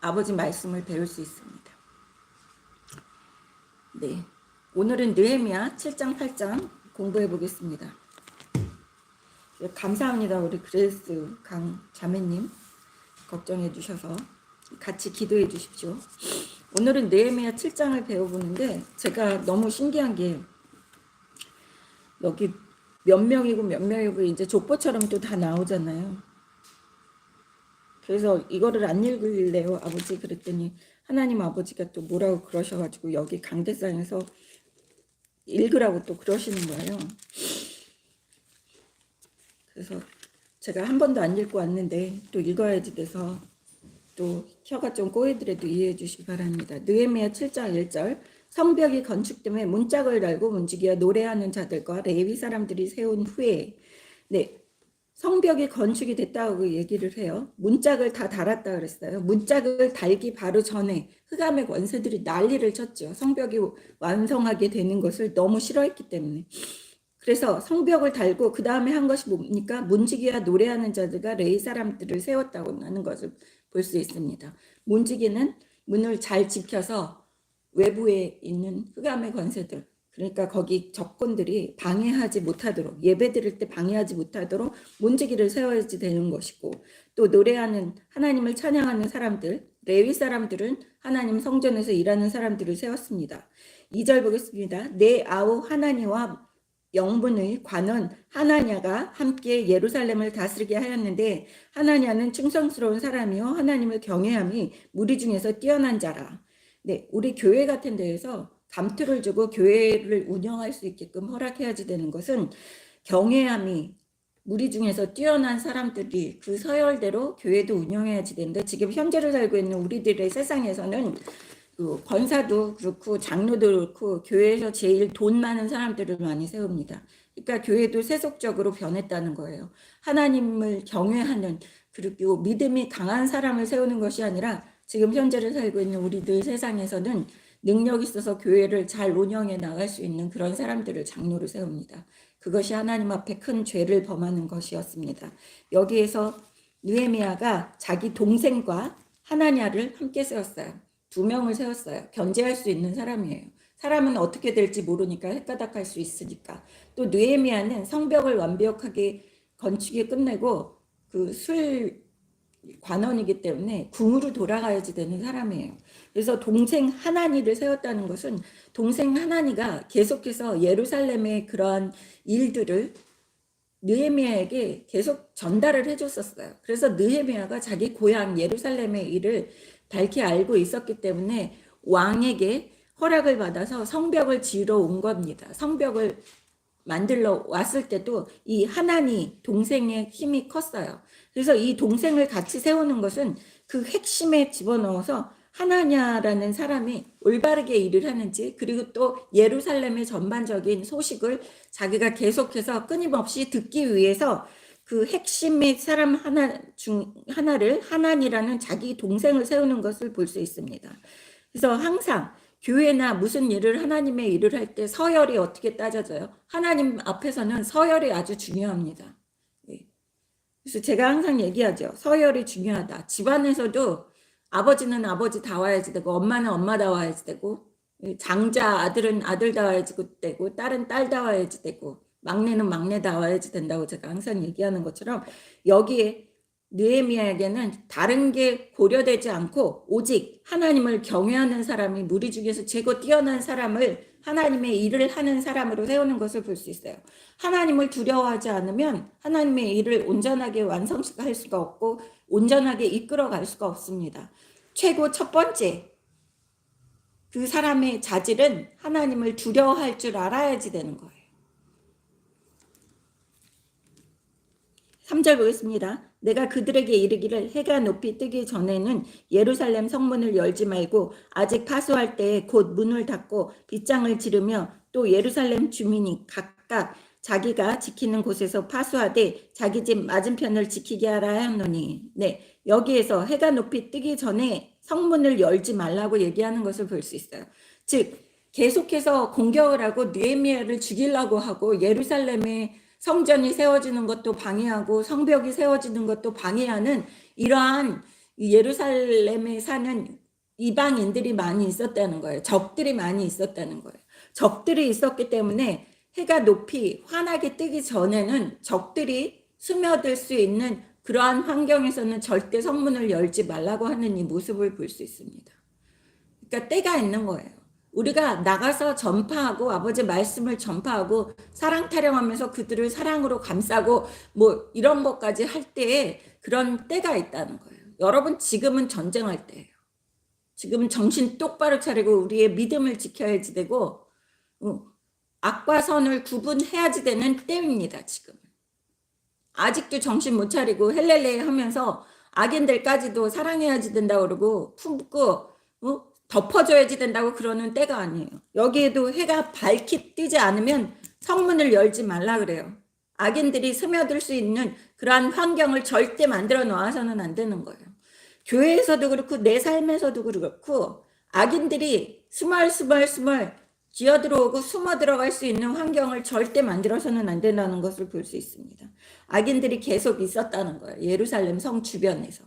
아버지 말씀을 배울 수 있습니다. 네, 오늘은 느헤미야 7장 8장 공부해 보겠습니다. 감사합니다. 우리 그레이스 강 자매님 걱정해 주셔서 같이 기도해 주십시오. 오늘은 느헤미야 7장을 배워보는데 제가 너무 신기한 게 여기 몇 명이고 이제 족보처럼 또 다 나오잖아요. 그래서 이거를 안 읽을래요 아버지 그랬더니 하나님 아버지가 또 뭐라고 그러셔가지고 여기 강대상에서 읽으라고 또 그러시는 거예요. 그래서 제가 한 번도 안 읽고 왔는데 또 읽어야지 돼서 또 혀가 좀 꼬이더라도 이해해 주시기 바랍니다. 느헤미야 7장 1절 성벽이 건축됨에 문짝을 달고 문지기와 노래하는 자들과 레위 사람들이 세운 후에 네 성벽이 건축이 됐다고 얘기를 해요. 문짝을 다 달았다 그랬어요. 문짝을 달기 바로 전에 흑암의 권세들이 난리를 쳤죠. 성벽이 완성하게 되는 것을 너무 싫어했기 때문에. 그래서 성벽을 달고 그 다음에 한 것이 뭡니까? 문지기와 노래하는 자들과 레위 사람들을 세웠다고 하는 것을 볼 수 있습니다. 문지기는 문을 잘 지켜서 외부에 있는 흑암의 권세들, 그러니까 거기 적군들이 방해하지 못하도록, 예배 드릴 때 방해하지 못하도록 문지기를 세워야지 되는 것이고, 또 노래하는 하나님을 찬양하는 사람들, 레위 사람들은 하나님 성전에서 일하는 사람들을 세웠습니다. 2절 보겠습니다. 내 아우 하나니와 영분의 관원 하나냐가 함께 예루살렘을 다스리게 하였는데 하나냐는 충성스러운 사람이요 하나님을 경외함이 무리 중에서 뛰어난 자라. 네, 우리 교회 같은 데에서 감투를 주고 교회를 운영할 수 있게끔 허락해야지 되는 것은 경외함이 무리 중에서 뛰어난 사람들이 그 서열대로 교회도 운영해야지 되는데 지금 현재를 살고 있는 우리들의 세상에서는 그 권사도 그렇고 장로도 그렇고 교회에서 제일 돈 많은 사람들을 많이 세웁니다. 그러니까 교회도 세속적으로 변했다는 거예요. 하나님을 경외하는 그리고 믿음이 강한 사람을 세우는 것이 아니라 지금 현재를 살고 있는 우리들 세상에서는 능력 있어서 교회를 잘 운영해 나갈 수 있는 그런 사람들을 장로로 세웁니다. 그것이 하나님 앞에 큰 죄를 범하는 것이었습니다. 여기에서 느헤미야가 자기 동생과 하나냐를 함께 세웠어요. 2명을 세웠어요. 견제할 수 있는 사람이에요. 사람은 어떻게 될지 모르니까 헷가닥할 수 있으니까. 또 느헤미야는 성벽을 완벽하게 건축이 끝내고 그 술 관원이기 때문에 궁으로 돌아가야지 되는 사람이에요. 그래서 동생 하나니를 세웠다는 것은 동생 하나니가 계속해서 예루살렘의 그러한 일들을 느헤미야에게 계속 전달을 해줬었어요. 그래서 느헤미야가 자기 고향 예루살렘의 일을 밝히 알고 있었기 때문에 왕에게 허락을 받아서 성벽을 지으러 온 겁니다. 성벽을 만들러 왔을 때도 이 하나니 동생의 힘이 컸어요. 그래서 이 동생을 같이 세우는 것은 그 핵심에 집어넣어서 하나냐라는 사람이 올바르게 일을 하는지 그리고 또 예루살렘의 전반적인 소식을 자기가 계속해서 끊임없이 듣기 위해서 그 핵심의 사람 하나를 하나니라는 자기 동생을 세우는 것을 볼 수 있습니다. 그래서 항상 교회나 무슨 일을 하나님의 일을 할 때 서열이 어떻게 따져져요? 하나님 앞에서는 서열이 아주 중요합니다. 그래서 제가 항상 얘기하죠. 서열이 중요하다. 집안에서도 아버지는 아버지다워야지 되고 엄마는 엄마다워야지 되고 장자 아들은 아들다워야지 되고 딸은 딸다워야지 되고 막내는 막내다워야지 된다고 제가 항상 얘기하는 것처럼 여기에 느헤미야에게는 다른 게 고려되지 않고 오직 하나님을 경외하는 사람이 무리 중에서 최고 뛰어난 사람을 하나님의 일을 하는 사람으로 세우는 것을 볼 수 있어요. 하나님을 두려워하지 않으면 하나님의 일을 온전하게 완성할 수가 없고 온전하게 이끌어갈 수가 없습니다. 최고 첫 번째 그 사람의 자질은 하나님을 두려워할 줄 알아야지 되는 거예요. 3절 보겠습니다. 내가 그들에게 이르기를 해가 높이 뜨기 전에는 예루살렘 성문을 열지 말고 아직 파수할 때에 곧 문을 닫고 빗장을 지르며 또 예루살렘 주민이 각각 자기가 지키는 곳에서 파수하되 자기 집 맞은편을 지키게 하라 하노니. 네, 여기에서 해가 높이 뜨기 전에 성문을 열지 말라고 얘기하는 것을 볼 수 있어요. 즉 계속해서 공격을 하고 느헤미야를 죽이려고 하고 예루살렘에 성전이 세워지는 것도 방해하고 성벽이 세워지는 것도 방해하는 이러한 이 예루살렘에 사는 이방인들이 많이 있었다는 거예요. 적들이 많이 있었다는 거예요. 적들이 있었기 때문에 해가 높이 환하게 뜨기 전에는 적들이 스며들 수 있는 그러한 환경에서는 절대 성문을 열지 말라고 하는 이 모습을 볼 수 있습니다. 그러니까 때가 있는 거예요. 우리가 나가서 전파하고 아버지 말씀을 전파하고 사랑 타령하면서 그들을 사랑으로 감싸고 뭐 이런 것까지 할 때에 그런 때가 있다는 거예요. 여러분 지금은 전쟁할 때예요. 지금 정신 똑바로 차리고 우리의 믿음을 지켜야지 되고 악과 선을 구분해야지 되는 때입니다. 지금 아직도 정신 못 차리고 헬렐레 하면서 악인들까지도 사랑해야지 된다고 그러고 품고 덮어줘야지 된다고 그러는 때가 아니에요. 여기에도 해가 밝게 뜨지 않으면 성문을 열지 말라 그래요. 악인들이 스며들 수 있는 그러한 환경을 절대 만들어 놓아서는 안 되는 거예요. 교회에서도 그렇고 내 삶에서도 그렇고 악인들이 스멀 기어들어오고 숨어 들어갈 수 있는 환경을 절대 만들어서는 안 된다는 것을 볼 수 있습니다. 악인들이 계속 있었다는 거예요. 예루살렘 성 주변에서.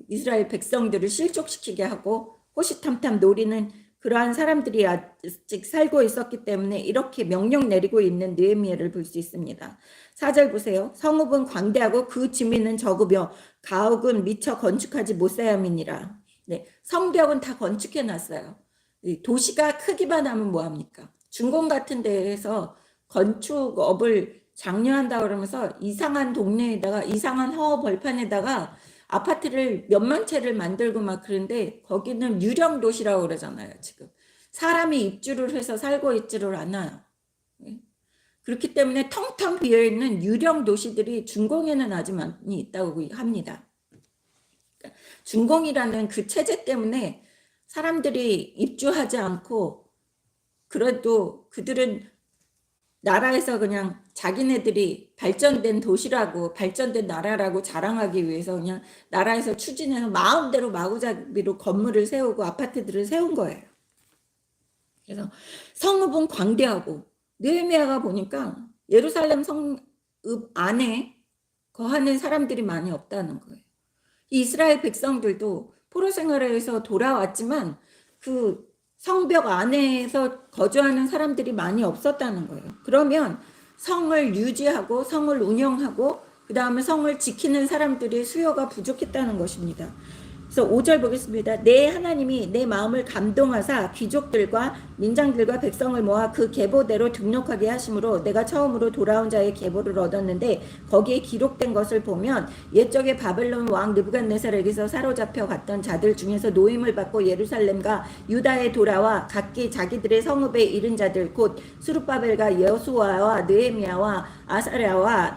이스라엘 백성들을 실족시키게 하고 호시탐탐 노리는 그러한 사람들이 아직 살고 있었기 때문에 이렇게 명령 내리고 있는 느헤미야를 볼 수 있습니다. 4절 보세요. 성읍은 광대하고 그 주민은 적으며 가옥은 미처 건축하지 못사함이니라. 네, 성벽은 다 건축해 놨어요. 도시가 크기만 하면 뭐합니까? 중공 같은 데에서 건축업을 장려한다 그러면서 이상한 동네에다가 이상한 허허 벌판에다가 아파트를 몇만 채를 만들고 막 그런데 거기는 유령 도시라고 그러잖아요. 지금 사람이 입주를 해서 살고 있지를 않아요. 그렇기 때문에 텅텅 비어있는 유령 도시들이 중공에는 아주 많이 있다고 합니다. 중공이라는 그 체제 때문에 사람들이 입주하지 않고 그래도 그들은 나라에서 그냥 자기네들이 발전된 도시라고 발전된 나라라고 자랑하기 위해서 그냥 나라에서 추진해서 마음대로 마구잡이로 건물을 세우고 아파트들을 세운 거예요. 그래서 성읍은 광대하고 느헤미야가 보니까 예루살렘 성읍 안에 거하는 사람들이 많이 없다는 거예요. 이스라엘 백성들도 포로 생활에서 돌아왔지만 그 성벽 안에서 거주하는 사람들이 많이 없었다는 거예요. 그러면 성을 유지하고 성을 운영하고 그 다음에 성을 지키는 사람들의 수요가 부족했다는 것입니다. 그래서 5절 보겠습니다. 내 하나님이 내 마음을 감동하사 귀족들과 민장들과 백성을 모아 그 계보대로 등록하게 하심으로 내가 처음으로 돌아온 자의 계보를 얻었는데 거기에 기록된 것을 보면 옛적에 바벨론 왕 느부갓네살에게서 사로잡혀 갔던 자들 중에서 노임을 받고 예루살렘과 유다에 돌아와 각기 자기들의 성읍에 이른 자들 곧 스룹바벨과 여수아와 느헤미야와 아사랴와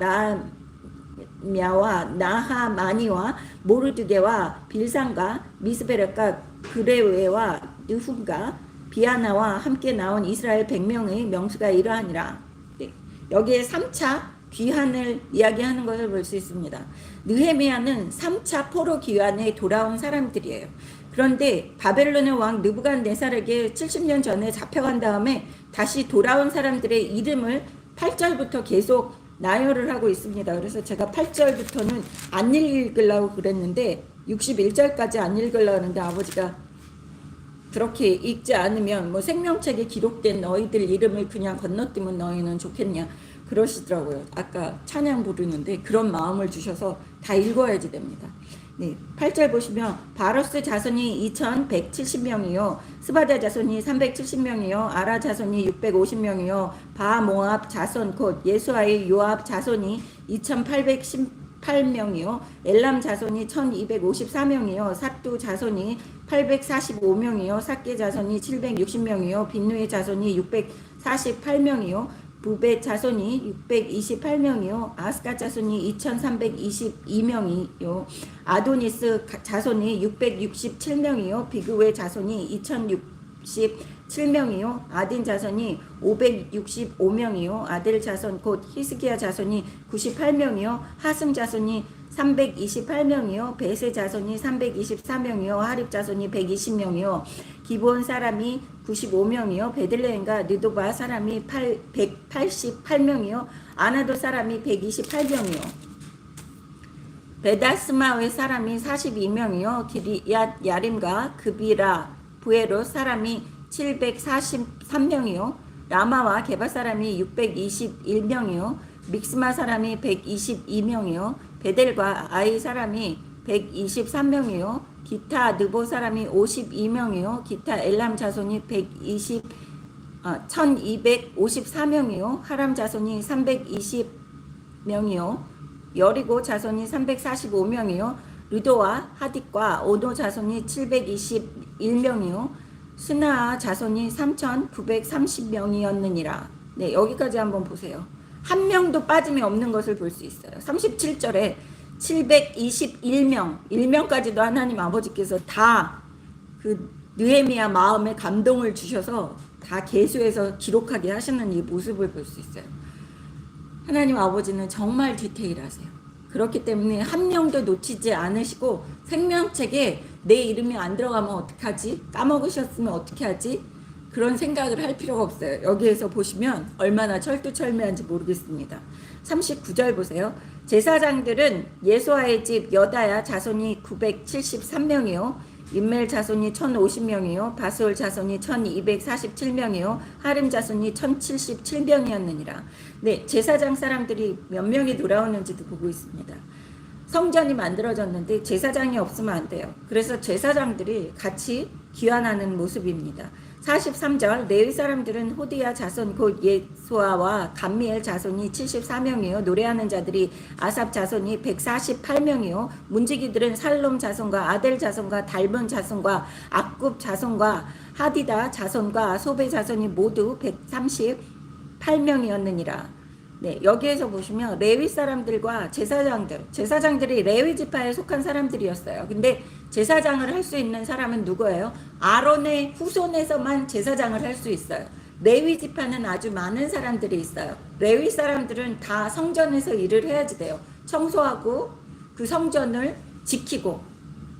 나하마니와 모르드게와 빌산과 미스베렉과 그레웨와 느훔과 비아나와 함께 나온 이스라엘 100명의 명수가 이러하니라. 네. 여기에 3차 귀환을 이야기하는 것을 볼 수 있습니다. 느헤미야는 3차 포로 귀환에 돌아온 사람들이에요. 그런데 바벨론의 왕 느부갓네살에게 70년 전에 잡혀간 다음에 다시 돌아온 사람들의 이름을 8절부터 계속 나열을 하고 있습니다. 그래서 제가 8절부터는 안 읽으려고 그랬는데 61절까지 안 읽으려고 하는데 아버지가 그렇게 읽지 않으면 뭐 생명책에 기록된 너희들 이름을 그냥 건너뛰면 너희는 좋겠냐 그러시더라고요. 아까 찬양 부르는데 그런 마음을 주셔서 다 읽어야지 됩니다. 네, 8절 보시면 바로스 자손이 2170명이요 스바다 자손이 370명이요 아라 자손이 650명이요 바모압 자손 곧 예수아의 요압 자손이 2818명이요 엘람 자손이 1254명이요 삿두 자손이 845명이요 삭게 자손이 760명이요 빈누의 자손이 648명이요 부벳 자손이 628명이요 아스가 자손이 2322명이요 아도니스 자손이 667명이요 비그웨 자손이 2067명이요 아딘 자손이 565명이요 아델 자손 곧 히스기야 자손이 98명이요 하승 자손이 328명이요 베세 자손이 324명이요 하립 자손이 120명이요 기브온 사람이 95명이요 베들레헴과 느도바 사람이 188명이요 아나도 사람이 128명이요 베다스마의 사람이 42명이요 기리앗 야림과 그비라 부에롯 사람이 743명이요 라마와 게바 사람이 621명이요 믹스마 사람이 122명이요 베델과 아이 사람이 123명이요 기타 느보 사람이 52명이요 기타 엘람 자손이 1254명이요 하람 자손이 320명이요 여리고 자손이 345명이요 르도와 하딕과 오도 자손이 721명이요 스나아 자손이 3930명이었느니라. 네, 여기까지 한번 보세요. 한 명도 빠짐이 없는 것을 볼 수 있어요. 37절에 721명, 1명까지도 하나님 아버지께서 다 그 느헤미야 마음에 감동을 주셔서 다 계수해서 기록하게 하시는 이 모습을 볼 수 있어요. 하나님 아버지는 정말 디테일하세요. 그렇기 때문에 한 명도 놓치지 않으시고 생명책에 내 이름이 안 들어가면 어떡하지? 까먹으셨으면 어떻게 하지? 그런 생각을 할 필요가 없어요. 여기에서 보시면 얼마나 철두철미한지 모르겠습니다. 39절 보세요. 제사장들은 예수아의 집 여다야 자손이 973명이요 인멜 자손이 1050명이요 바스올 자손이 1247명이요 하림 자손이 1077명이었느니라. 네, 제사장 사람들이 몇 명이 돌아오는지도 보고 있습니다. 성전이 만들어졌는데 제사장이 없으면 안 돼요. 그래서 제사장들이 같이 귀환하는 모습입니다. 43절 레위 사람들은 호디야 자손 곧 예수아와 감미엘 자손이 74명이요 노래하는 자들이 아삽 자손이 148명이요 문지기들은 살롬 자손과 아델 자손과 달본 자손과 악굽 자손과 하디다 자손과 소베 자손이 모두 138명이었느니라. 네, 여기에서 보시면 레위 사람들과 제사장들이 레위 지파에 속한 사람들이었어요. 근데 제사장을 할 수 있는 사람은 누구예요? 아론의 후손에서만 제사장을 할 수 있어요. 레위 지파는 아주 많은 사람들이 있어요. 레위 사람들은 다 성전에서 일을 해야지 돼요. 청소하고 그 성전을 지키고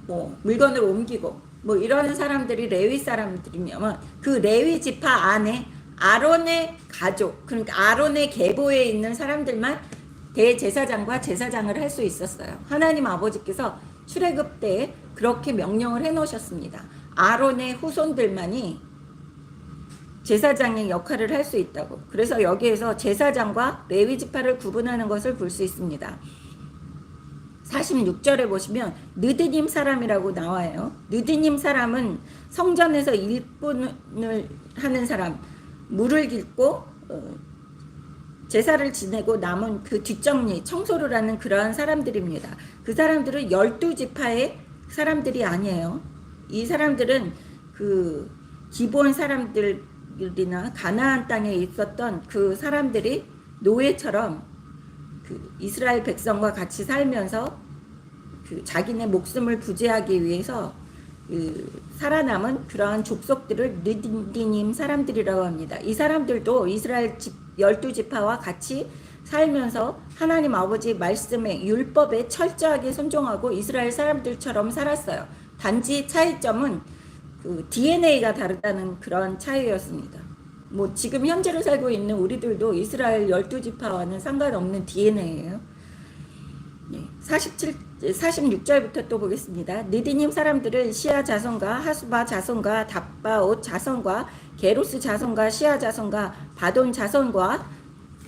뭐 물건을 옮기고 뭐 이러는 사람들이 레위 사람들이면 그 레위 지파 안에 아론의 가족, 그러니까 아론의 계보에 있는 사람들만 대제사장과 제사장을 할 수 있었어요. 하나님 아버지께서 출애굽 때 그렇게 명령을 해놓으셨습니다. 아론의 후손들만이 제사장의 역할을 할 수 있다고. 그래서 여기에서 제사장과 레위 지파를 구분하는 것을 볼 수 있습니다. 46절에 보시면 느드님 사람이라고 나와요. 느드님 사람은 성전에서 일꾼을 하는 사람, 물을 깃고 제사를 지내고 남은 그 뒷정리, 청소를 하는 그러한 사람들입니다. 그 사람들은 12지파의 사람들이 아니에요. 이 사람들은 그 기본 사람들이나 가나안 땅에 있었던 그 사람들이 노예처럼 그 이스라엘 백성과 같이 살면서 그 자기네 목숨을 부지하기 위해서 그 살아남은 그러한 족속들을 느디님 사람들이라고 합니다. 이 사람들도 이스라엘 12지파와 같이 살면서 하나님 아버지 말씀에 율법에 철저하게 순종하고 이스라엘 사람들처럼 살았어요. 단지 차이점은 그 DNA가 다르다는 그런 차이였습니다. 뭐 지금 현재로 살고 있는 우리들도 이스라엘 12지파와는 상관없는 DNA예요. 네, 46절부터 또 보겠습니다. 느디님 사람들은 시아 자손과 하수바 자손과 답바옷 자손과 게로스 자손과 시아 자손과 바돈 자손과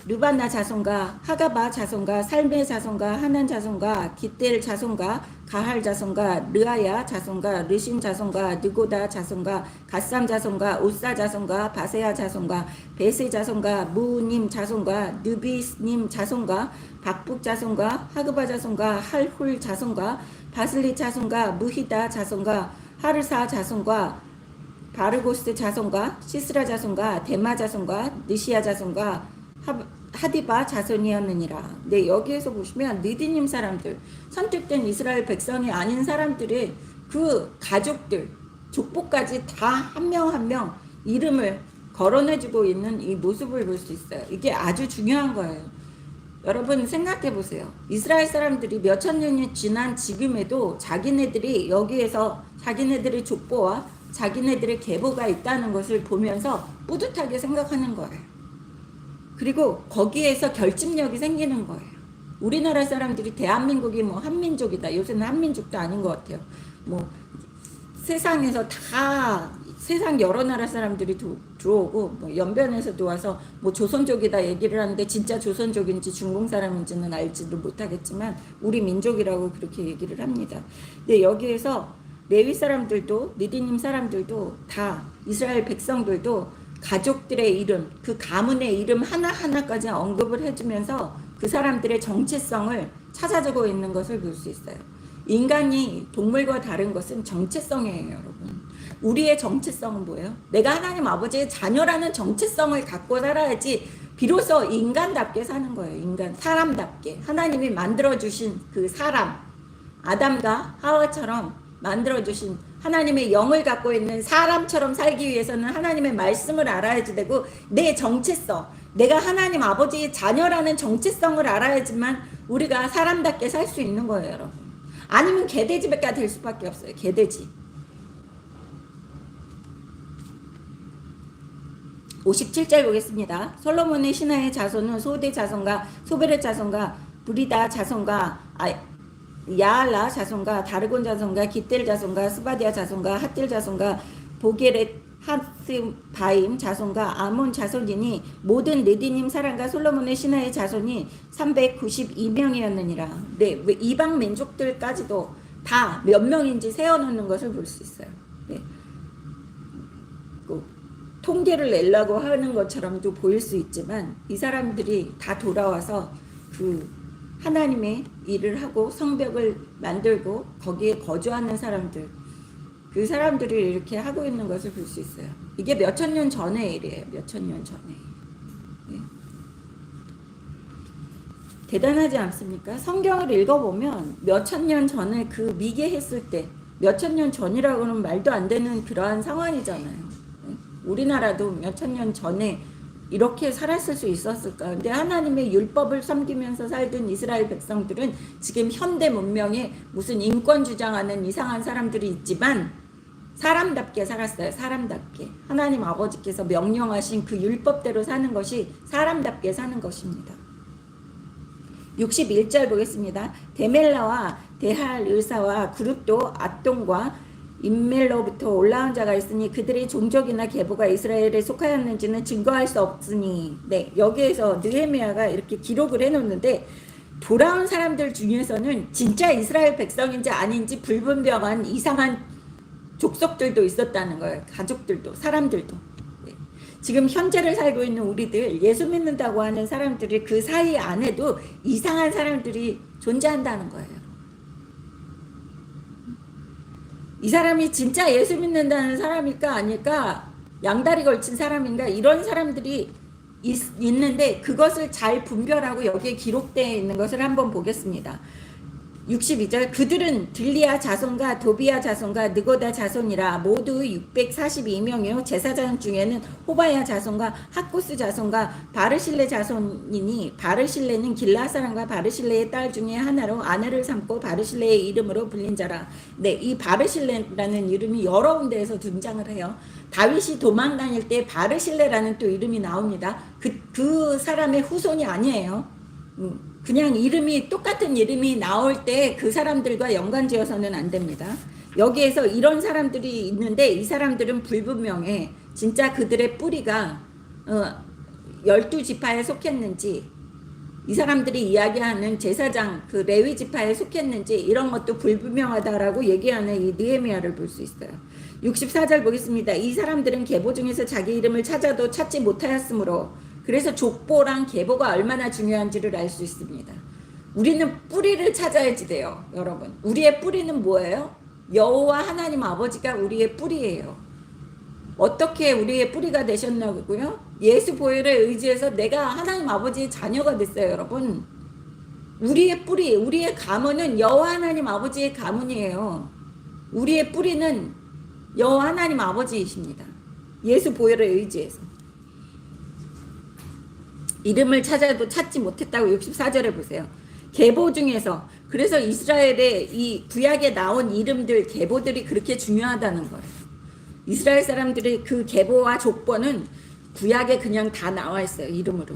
르바나 자손과 하가바 자손과 살메 자손과 하난 자손과 기델 자손과 가할 자손과 르아야 자손과 르신 자손과 느고다 자손과 갓삼 자손과 우사 자손과 바세야 자손과 베세 자손과 무님 자손과 느비스님 자손과 박북 자손과 하그바 자손과 할훌 자손과 바슬리 자손과 무히다 자손과 하르사 자손과 바르고스 자손과 시스라 자손과 데마 자손과 느시아 자손과 하디바 자손이었느니라. 네, 여기에서 보시면 느디님 사람들, 선택된 이스라엘 백성이 아닌 사람들의 그 가족들, 족보까지 다 한 명 한 명 이름을 거론해주고 있는 이 모습을 볼 수 있어요. 이게 아주 중요한 거예요. 여러분 생각해 보세요. 이스라엘 사람들이 몇천 년이 지난 지금에도 자기네들이 여기에서 자기네들의 족보와 자기네들의 계보가 있다는 것을 보면서 뿌듯하게 생각하는 거예요. 그리고 거기에서 결집력이 생기는 거예요. 우리나라 사람들이 대한민국이 뭐 한민족이다. 요새는 한민족도 아닌 것 같아요. 뭐 세상에서 다 세상 여러 나라 사람들이 들어오고 뭐 연변에서도 와서 뭐 조선족이다 얘기를 하는데 진짜 조선족인지 중공 사람인지는 알지도 못하겠지만 우리 민족이라고 그렇게 얘기를 합니다. 근데 여기에서 레위 사람들도 느디님 사람들도 다 이스라엘 백성들도 가족들의 이름, 그 가문의 이름 하나하나까지 언급을 해주면서 그 사람들의 정체성을 찾아주고 있는 것을 볼 수 있어요. 인간이 동물과 다른 것은 정체성이에요, 여러분. 우리의 정체성은 뭐예요? 내가 하나님 아버지의 자녀라는 정체성을 갖고 살아야지 비로소 인간답게 사는 거예요. 인간, 사람답게. 하나님이 만들어주신 그 사람, 아담과 하와처럼 만들어주신 하나님의 영을 갖고 있는 사람처럼 살기 위해서는 하나님의 말씀을 알아야지 되고 내 정체성, 내가 하나님 아버지의 자녀라는 정체성을 알아야지만 우리가 사람답게 살 수 있는 거예요, 여러분. 아니면 개돼지가 될 수밖에 없어요. 개돼지. 57절 보겠습니다. 솔로몬의 신하의 자손은 소대 자손과 소베르 자손과 브리다 자손과 야알라 자손과 다르곤 자손과 깃델 자손과 스바디아 자손과 핫딜 자손과 보게렛 하스바임 자손과 아몬 자손이니 모든 느디님 사람과 솔로몬의 신하의 자손이 392명이었느니라. 네, 이방 민족들까지도 다 몇 명인지 세워놓는 것을 볼 수 있어요. 네. 통계를 내려고 하는 것처럼도 보일 수 있지만 이 사람들이 다 돌아와서 그 하나님의 일을 하고 성벽을 만들고 거기에 거주하는 사람들, 그 사람들이 이렇게 하고 있는 것을 볼 수 있어요. 이게 몇천 년 전의 일이에요. 몇천 년 전에. 네. 대단하지 않습니까? 성경을 읽어보면 몇천 년 전에 그 미개했을 때, 몇천 년 전이라고는 말도 안 되는 그러한 상황이잖아요. 우리나라도 몇천 년 전에 이렇게 살았을 수 있었을까? 근데 하나님의 율법을 섬기면서 살던 이스라엘 백성들은 지금 현대 문명에 무슨 인권 주장하는 이상한 사람들이 있지만 사람답게 살았어요. 사람답게. 하나님 아버지께서 명령하신 그 율법대로 사는 것이 사람답게 사는 것입니다. 61절 보겠습니다. 데멜라와 데할 의사와 그룹도 앗동과 인멜로부터 올라온 자가 있으니 그들의 종족이나 계보가 이스라엘에 속하였는지는 증거할 수 없으니. 네, 여기에서 느헤미야가 이렇게 기록을 해놓는데 돌아온 사람들 중에서는 진짜 이스라엘 백성인지 아닌지 불분명한 이상한 족속들도 있었다는 거예요. 가족들도, 사람들도. 네. 지금 현재를 살고 있는 우리들, 예수 믿는다고 하는 사람들이 그 사이 안에도 이상한 사람들이 존재한다는 거예요. 이 사람이 진짜 예수 믿는다는 사람일까 아닐까, 양다리 걸친 사람인가, 이런 사람들이 있는데 그것을 잘 분별하고 여기에 기록되어 있는 것을 한번 보겠습니다. 62절 그들은 들리아 자손과 도비아 자손과 느고다 자손이라 모두 642명이요 제사장 중에는 호바야 자손과 학고스 자손과 바르실레 자손이니 바르실레는 길라 사람과 바르실레의 딸 중에 하나로 아내를 삼고 바르실레의 이름으로 불린 자라. 네, 이 바르실레라는 이름이 여러 군데에서 등장을 해요. 다윗이 도망 다닐 때 바르실레라는 또 이름이 나옵니다. 그 사람의 후손이 아니에요. 그냥 이름이 똑같은 이름이 나올 때 그 사람들과 연관지어서는 안 됩니다. 여기에서 이런 사람들이 있는데 이 사람들은 불분명해. 진짜 그들의 뿌리가 12지파에 속했는지, 이 사람들이 이야기하는 제사장 그 레위 지파에 속했는지 이런 것도 불분명하다라고 얘기하는 이 느헤미야를 볼 수 있어요. 64절 보겠습니다. 이 사람들은 계보 중에서 자기 이름을 찾아도 찾지 못하였으므로. 그래서 족보랑 계보가 얼마나 중요한지를 알 수 있습니다. 우리는 뿌리를 찾아야지 돼요, 여러분. 우리의 뿌리는 뭐예요? 여호와 하나님 아버지가 우리의 뿌리예요. 어떻게 우리의 뿌리가 되셨냐고요? 예수 보혈에 의지해서 내가 하나님 아버지의 자녀가 됐어요, 여러분. 우리의 뿌리, 우리의 가문은 여호와 하나님 아버지의 가문이에요. 우리의 뿌리는 여호와 하나님 아버지이십니다. 예수 보혈에 의지해서. 이름을 찾아도 찾지 못했다고 64절에 보세요. 계보 중에서, 그래서 이스라엘의 이 구약에 나온 이름들, 계보들이 그렇게 중요하다는 거예요. 이스라엘 사람들의 그 계보와 족보는 구약에 그냥 다 나와 있어요, 이름으로.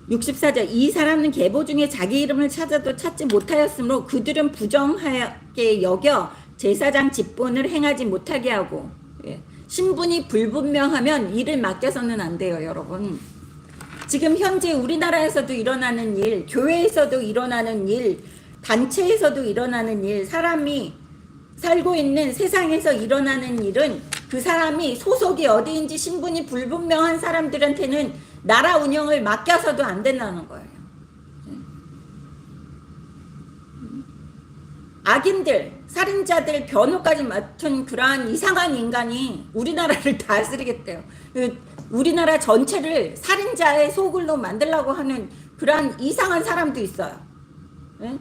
64절 이 사람은 계보 중에 자기 이름을 찾아도 찾지 못하였으므로 그들은 부정하게 여겨 제사장 직분을 행하지 못하게 하고 예. 신분이 불분명하면 일을 맡겨서는 안 돼요, 여러분. 지금 현재 우리나라에서도 일어나는 일, 교회에서도 일어나는 일, 단체에서도 일어나는 일, 사람이 살고 있는 세상에서 일어나는 일은 그 사람이 소속이 어디인지 신분이 불분명한 사람들한테는 나라 운영을 맡겨서도 안 된다는 거예요. 악인들, 살인자들, 변호까지 맡은 그러한 이상한 인간이 우리나라를 다스리겠대요. 우리나라 전체를 살인자의 소굴로 만들려고 하는 그러한 이상한 사람도 있어요. 네?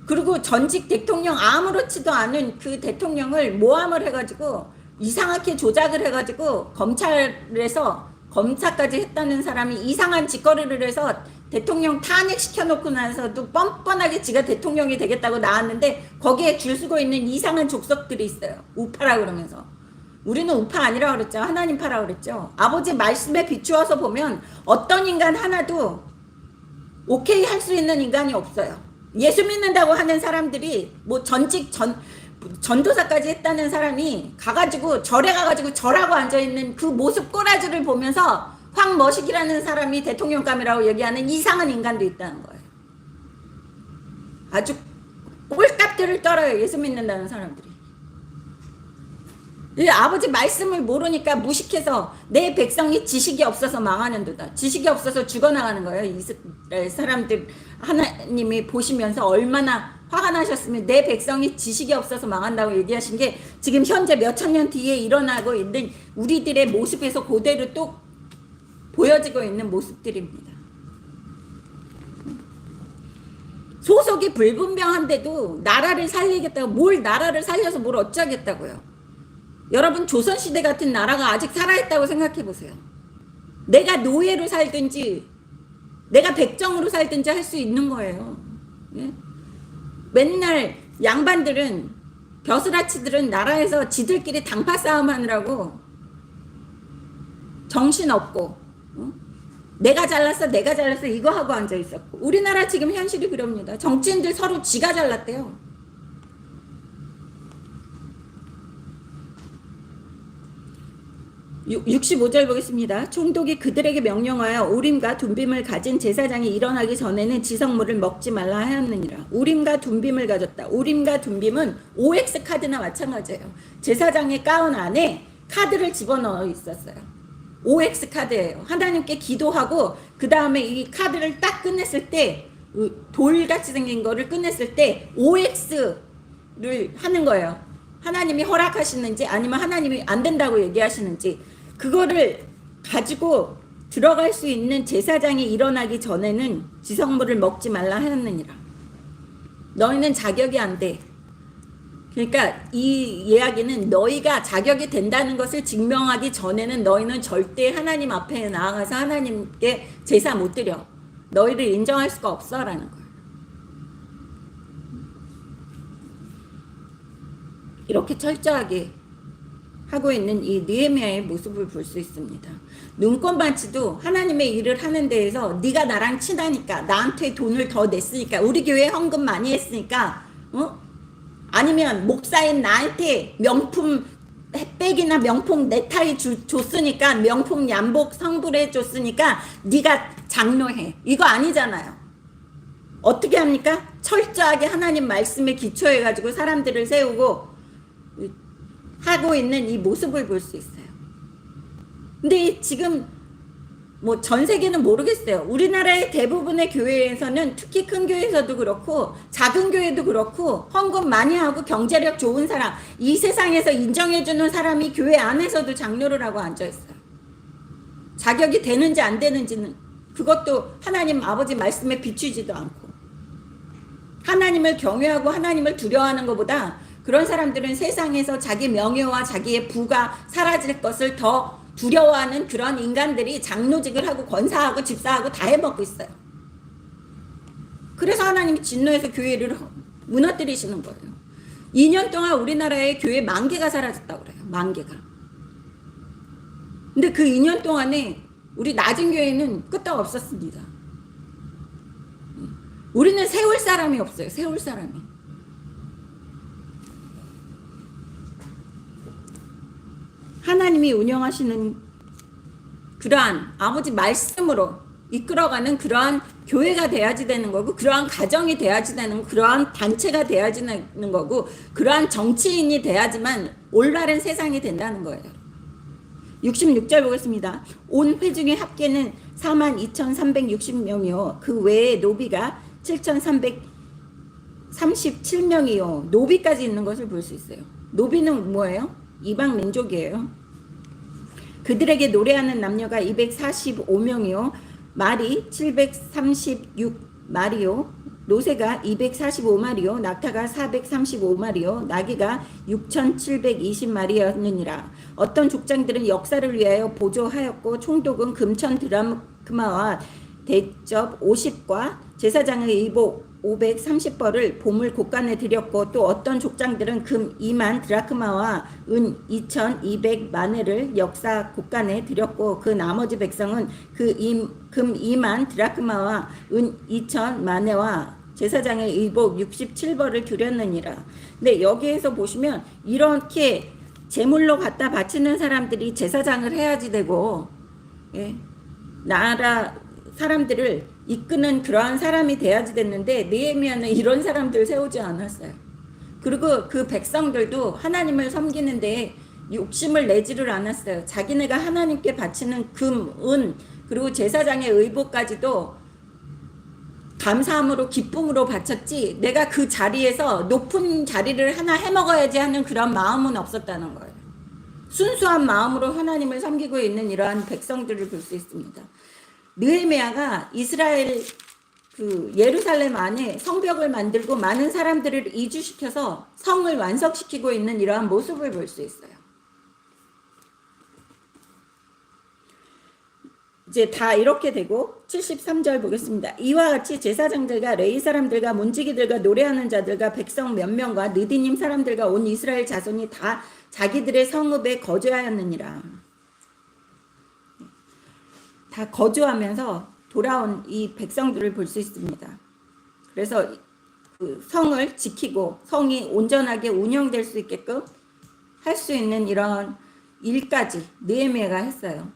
그리고 전직 대통령 아무렇지도 않은 그 대통령을 모함을 해가지고 이상하게 조작을 해가지고 검찰에서 검사까지 했다는 사람이 이상한 짓거리를 해서 대통령 탄핵시켜놓고 나서도 뻔뻔하게 지가 대통령이 되겠다고 나왔는데 거기에 줄 서고 있는 이상한 족속들이 있어요. 우파라 그러면서. 우리는 우파 아니라고 그랬죠. 하나님파라고 그랬죠. 아버지 말씀에 비추어서 보면 어떤 인간 하나도 오케이 할 수 있는 인간이 없어요. 예수 믿는다고 하는 사람들이 뭐 전도사까지 했다는 사람이 가가지고 절에 가가지고 절하고 앉아있는 그 모습 꼬라지를 보면서 황머식이라는 사람이 대통령감이라고 얘기하는 이상한 인간도 있다는 거예요. 아주 꼴값들을 떨어요. 예수 믿는다는 사람들이. 이 아버지 말씀을 모르니까 무식해서 내 백성이 지식이 없어서 망하는도다. 지식이 없어서 죽어나가는 거예요. 이스라엘 사람들 하나님이 보시면서 얼마나 화가 나셨으면 내 백성이 지식이 없어서 망한다고 얘기하신 게 지금 현재 몇천 년 뒤에 일어나고 있는 우리들의 모습에서 그대로 또 보여지고 있는 모습들입니다. 소속이 불분명한데도 나라를 살리겠다고 뭘 나라를 살려서 뭘 어쩌겠다고요. 여러분 조선시대 같은 나라가 아직 살아있다고 생각해보세요. 내가 노예로 살든지 내가 백정으로 살든지 할 수 있는 거예요. 예? 맨날 양반들은 벼슬아치들은 나라에서 지들끼리 당파 싸움하느라고 정신없고 내가 잘났어 내가 잘났어 이거 하고 앉아있었고 우리나라 지금 현실이 그럽니다. 정치인들 서로 지가 잘났대요. 65절 보겠습니다. 총독이 그들에게 명령하여 우림과 둠빔을 가진 제사장이 일어나기 전에는 지성물을 먹지 말라 하였느니라. 우림과 둠빔을 가졌다. 우림과 둠빔은 OX 카드나 마찬가지예요. 제사장의 가운 안에 카드를 집어넣어 있었어요. OX 카드예요. 하나님께 기도하고 그 다음에 이 카드를 딱 끝냈을 때 돌같이 생긴 거를 끝냈을 때 OX를 하는 거예요. 하나님이 허락하시는지 아니면 하나님이 안 된다고 얘기하시는지 그거를 가지고 들어갈 수 있는 제사장이 일어나기 전에는 지성물을 먹지 말라 하였느니라. 너희는 자격이 안 돼. 그러니까 이 이야기는 너희가 자격이 된다는 것을 증명하기 전에는 너희는 절대 하나님 앞에 나아가서 하나님께 제사 못 드려. 너희를 인정할 수가 없어라는 거예요. 이렇게 철저하게 하고 있는 이 느헤미야의 모습을 볼 수 있습니다. 눈꽃만치도 하나님의 일을 하는 데에서 네가 나랑 친하니까 나한테 돈을 더 냈으니까 우리 교회 헌금 많이 했으니까 아니면 목사인 나한테 명품 햇백이나 명품 넥타이 줬으니까 명품 양복 성불해 줬으니까 네가 장로해. 이거 아니잖아요. 어떻게 합니까? 철저하게 하나님 말씀에 기초해가지고 사람들을 세우고 하고 있는 이 모습을 볼 수 있어요. 근데 지금 뭐 전 세계는 모르겠어요. 우리나라의 대부분의 교회에서는 특히 큰 교회에서도 그렇고 작은 교회도 그렇고 헌금 많이 하고 경제력 좋은 사람 이 세상에서 인정해주는 사람이 교회 안에서도 장로를 하고 앉아있어요. 자격이 되는지 안 되는지는 그것도 하나님 아버지 말씀에 비추지도 않고 하나님을 경외하고 하나님을 두려워하는 것보다 그런 사람들은 세상에서 자기 명예와 자기의 부가 사라질 것을 더 두려워하는 그런 인간들이 장로직을 하고 권사하고 집사하고 다 해먹고 있어요. 그래서 하나님이 진노해서 교회를 무너뜨리시는 거예요. 2년 동안 우리나라의 교회 10,000개가 사라졌다고 그래요. 10,000개가. 근데 그 2년 동안에 우리 낮은 교회는 끄떡 없었습니다. 우리는 세울 사람이 없어요. 세울 사람이. 하나님이 운영하시는 그러한 아버지 말씀으로 이끌어가는 그러한 교회가 돼야지 되는 거고, 그러한 가정이 돼야지 되는 거고, 그러한 단체가 돼야지 되는 거고, 그러한 정치인이 돼야지만 올바른 세상이 된다는 거예요. 66절 보겠습니다. 온 회중의 합계는 42,360명이요. 그 외에 노비가 7,337명이요. 노비까지 있는 것을 볼 수 있어요. 노비는 뭐예요? 이방 민족이에요. 그들에게 노래하는 남녀가 245명이요. 말이 736마리요. 노새가 245마리요. 낙타가 435마리요. 나귀가 6,720마리였느니라. 어떤 족장들은 역사를 위하여 보조하였고, 총독은 금천 드라크마와 대접 50과 제사장의 의복 530벌을 보물 곳간에 드렸고, 또 어떤 족장들은 금 2만 드라크마와 은 2,200마네를 역사 곳간에 드렸고, 그 나머지 백성은 금 2만 드라크마와 은 2,000마네와 제사장의 의복 67벌을 드렸느니라. 근데 여기에서 보시면 이렇게 제물로 갖다 바치는 사람들이 제사장을 해야지 되고, 예, 나라 사람들을 이끄는 그러한 사람이 돼야지 됐는데, 느헤미야는 이런 사람들 세우지 않았어요. 그리고 그 백성들도 하나님을 섬기는데 욕심을 내지를 않았어요. 자기네가 하나님께 바치는 금, 은, 그리고 제사장의 의복까지도 감사함으로 기쁨으로 바쳤지, 내가 그 자리에서 높은 자리를 하나 해먹어야지 하는 그런 마음은 없었다는 거예요. 순수한 마음으로 하나님을 섬기고 있는 이러한 백성들을 볼 수 있습니다. 느헤미야가 이스라엘 그 예루살렘 안에 성벽을 만들고 많은 사람들을 이주시켜서 성을 완성시키고 있는 이러한 모습을 볼 수 있어요. 이제 다 이렇게 되고 73절 보겠습니다. 이와 같이 제사장들과 레위 사람들과 문지기들과 노래하는 자들과 백성 몇 명과 느디님 사람들과 온 이스라엘 자손이 다 자기들의 성읍에 거주하였느니라. 다 거주하면서 돌아온 이 백성들을 볼 수 있습니다. 그래서 그 성을 지키고 성이 온전하게 운영될 수 있게끔 할 수 있는 이런 일까지 느헤미야가 했어요.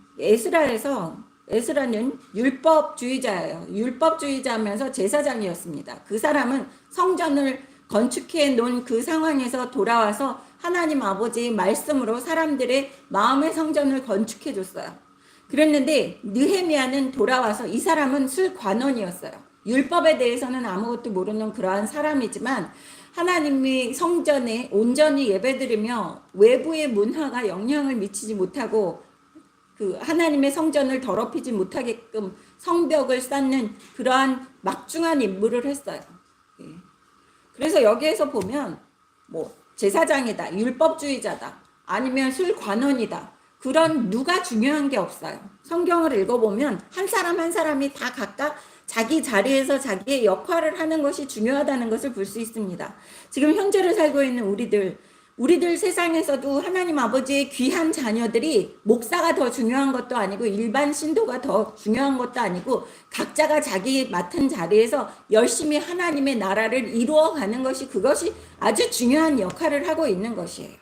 에스라는 율법주의자예요. 율법주의자면서 제사장이었습니다. 그 사람은 성전을 건축해 놓은 그 상황에서 돌아와서 하나님 아버지의 말씀으로 사람들의 마음의 성전을 건축해 줬어요. 그랬는데 느헤미야는 돌아와서, 이 사람은 술관원이었어요. 율법에 대해서는 아무것도 모르는 그러한 사람이지만 하나님의 성전에 온전히 예배드리며 외부의 문화가 영향을 미치지 못하고 그 하나님의 성전을 더럽히지 못하게끔 성벽을 쌓는 그러한 막중한 임무를 했어요. 그래서 여기에서 보면 뭐 제사장이다, 율법주의자다, 아니면 술관원이다, 그런 누가 중요한 게 없어요. 성경을 읽어보면 한 사람 한 사람이 다 각각 자기 자리에서 자기의 역할을 하는 것이 중요하다는 것을 볼 수 있습니다. 지금 현재를 살고 있는 우리들 세상에서도 하나님 아버지의 귀한 자녀들이 목사가 더 중요한 것도 아니고 일반 신도가 더 중요한 것도 아니고 각자가 자기 맡은 자리에서 열심히 하나님의 나라를 이루어가는 것이, 그것이 아주 중요한 역할을 하고 있는 것이에요.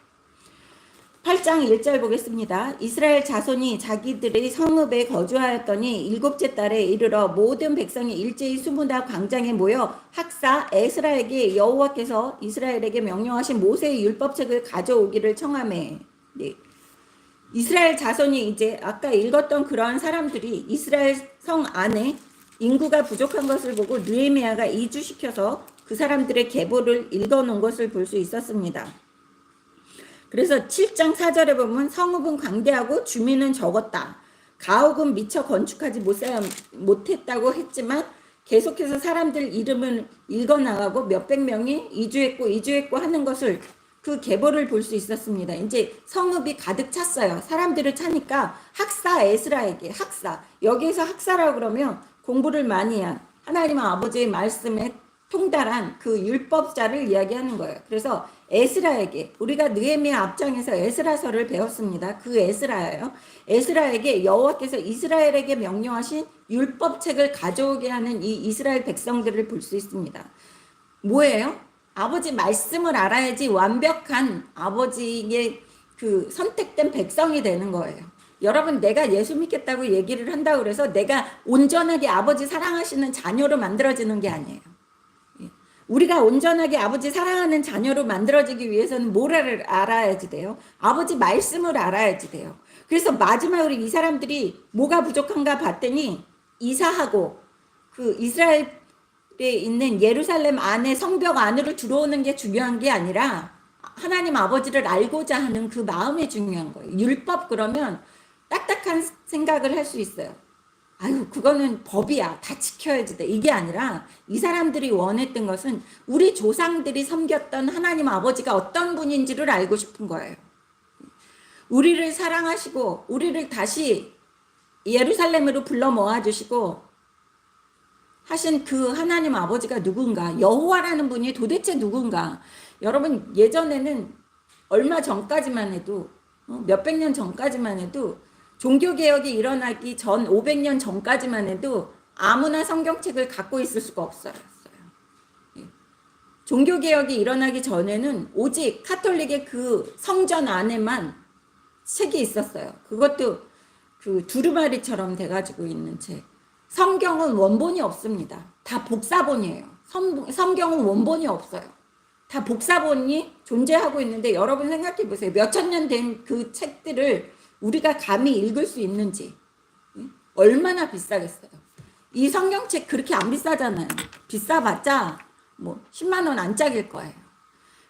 8장 1절 보겠습니다. 이스라엘 자손이 자기들의 성읍에 거주하였더니 일곱째 달에 이르러 모든 백성이 일제히 수문다 광장에 모여 학사 에스라에게 여호와께서 이스라엘에게 명령하신 모세의 율법책을 가져오기를 청하매. 네. 이스라엘 자손이 이제 아까 읽었던 그러한 사람들이 이스라엘 성 안에 인구가 부족한 것을 보고 느헤미야가 이주시켜서 그 사람들의 계보를 읽어놓은 것을 볼 수 있었습니다. 그래서 7장 4절에 보면 성읍은 광대하고 주민은 적었다. 가옥은 미처 건축하지 못했다고 했지만 계속해서 사람들 이름을 읽어나가고 몇백 명이 이주했고 하는 것을, 그 계보를 볼 수 있었습니다. 이제 성읍이 가득 찼어요. 사람들을 차니까 학사 에스라에게, 학사, 여기에서 학사라고 그러면 공부를 많이 한 하나님 아버지의 말씀에 통달한 그 율법자를 이야기하는 거예요. 그래서 에스라에게, 우리가 느헤미야 앞장에서 에스라서를 배웠습니다. 그 에스라예요. 에스라에게 여호와께서 이스라엘에게 명령하신 율법책을 가져오게 하는 이 이스라엘 백성들을 볼 수 있습니다. 뭐예요? 아버지 말씀을 알아야지 완벽한 아버지의 그 선택된 백성이 되는 거예요. 여러분, 내가 예수 믿겠다고 얘기를 한다고 그래서 내가 온전하게 아버지 사랑하시는 자녀로 만들어지는 게 아니에요. 우리가 온전하게 아버지 사랑하는 자녀로 만들어지기 위해서는 뭘 알아야지 돼요? 아버지 말씀을 알아야지 돼요. 그래서 마지막으로 이 사람들이 뭐가 부족한가 봤더니 이사하고 그 이스라엘에 있는 예루살렘 안에 성벽 안으로 들어오는 게 중요한 게 아니라 하나님 아버지를 알고자 하는 그 마음이 중요한 거예요. 율법 그러면 딱딱한 생각을 할 수 있어요. 아유, 그거는 법이야. 다 지켜야지 돼. 이게 아니라 이 사람들이 원했던 것은 우리 조상들이 섬겼던 하나님 아버지가 어떤 분인지를 알고 싶은 거예요. 우리를 사랑하시고 우리를 다시 예루살렘으로 불러 모아주시고 하신 그 하나님 아버지가 누군가, 여호와라는 분이 도대체 누군가. 여러분, 예전에는 얼마 전까지만 해도 몇백 년 전까지만 해도 종교개혁이 일어나기 전 500년 전까지만 해도 아무나 성경책을 갖고 있을 수가 없었어요. 종교개혁이 일어나기 전에는 오직 카톨릭의 그 성전 안에만 책이 있었어요. 그것도 그 두루마리처럼 돼가지고 있는 책. 성경은 원본이 없습니다. 다 복사본이에요. 성경은 원본이 없어요. 다 복사본이 존재하고 있는데 여러분 생각해 보세요. 몇천 년 된 그 책들을 우리가 감히 읽을 수 있는지 얼마나 비싸겠어요. 이 성경책 그렇게 안 비싸잖아요. 비싸봤자 뭐 10만 원 안짝일 거예요.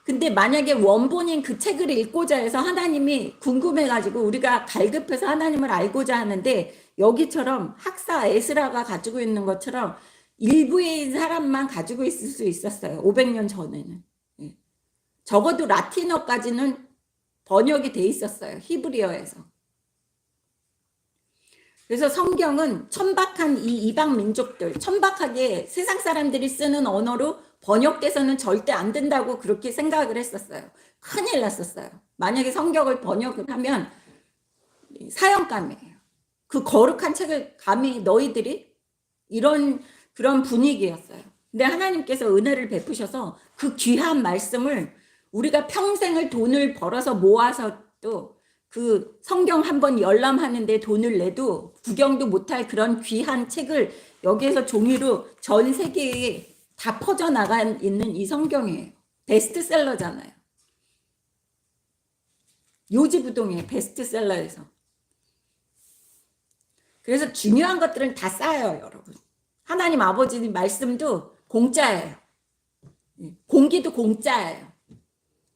근데 만약에 원본인 그 책을 읽고자 해서 하나님이 궁금해가지고 우리가 갈급해서 하나님을 알고자 하는데 여기처럼 학사 에스라가 가지고 있는 것처럼 일부의 사람만 가지고 있을 수 있었어요. 500년 전에는. 적어도 라틴어까지는 번역이 돼 있었어요. 히브리어에서. 그래서 성경은 천박한 이 이방 민족들, 천박하게 세상 사람들이 쓰는 언어로 번역돼서는 절대 안 된다고 그렇게 생각을 했었어요. 큰일 났었어요. 만약에 성경을 번역을 하면 사형감이에요. 그 거룩한 책을 감히 너희들이 이런 그런 분위기였어요. 근데 하나님께서 은혜를 베푸셔서 그 귀한 말씀을 우리가 평생을 돈을 벌어서 모아서도 그 성경 한번 열람하는데 돈을 내도 구경도 못할 그런 귀한 책을 여기에서 종이로 전 세계에 다 퍼져나가 있는 이 성경이에요. 베스트셀러잖아요. 요지부동의 베스트셀러에서. 그래서 중요한 것들은 다 싸요, 여러분. 하나님 아버지 말씀도 공짜예요. 공기도 공짜예요.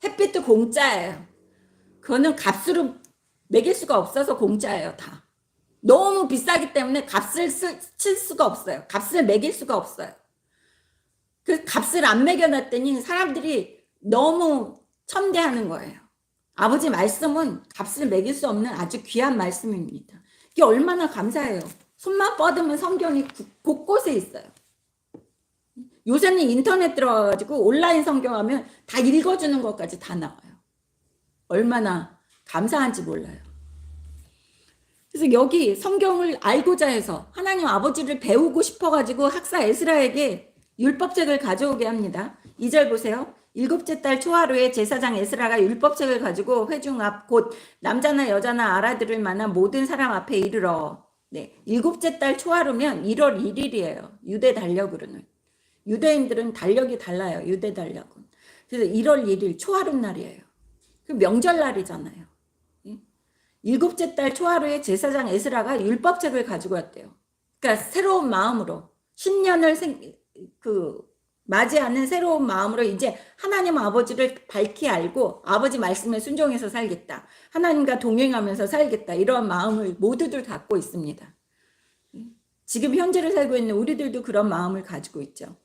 햇빛도 공짜예요. 그거는 값으로 매길 수가 없어서 공짜예요, 다. 너무 비싸기 때문에 값을 칠 수가 없어요. 값을 매길 수가 없어요. 그 값을 안 매겨놨더니 사람들이 너무 천대하는 거예요. 아버지 말씀은 값을 매길 수 없는 아주 귀한 말씀입니다. 이게 얼마나 감사해요. 손만 뻗으면 성경이 곳곳에 있어요. 요새는 인터넷 들어가가지고 온라인 성경하면 다 읽어주는 것까지 다 나와요. 얼마나 감사한지 몰라요. 그래서 여기 성경을 알고자 해서 하나님 아버지를 배우고 싶어가지고 학사 에스라에게 율법책을 가져오게 합니다. 2절 보세요. 일곱째 달 초하루에 제사장 에스라가 율법책을 가지고 회중 앞 곧 남자나 여자나 알아들을 만한 모든 사람 앞에 이르러. 네, 일곱째 달 초하루면 1월 1일이에요. 유대 달력으로는. 유대인들은 달력이 달라요. 유대 달력은. 그래서 1월 1일 초하루 날이에요. 그 명절날이잖아요. 일곱째 달 초하루에 제사장 에스라가 율법책을 가지고 왔대요. 그러니까 새로운 마음으로 신년을 맞이하는 새로운 마음으로 이제 하나님 아버지를 밝히 알고 아버지 말씀에 순종해서 살겠다. 하나님과 동행하면서 살겠다. 이런 마음을 모두들 갖고 있습니다. 지금 현재를 살고 있는 우리들도 그런 마음을 가지고 있죠.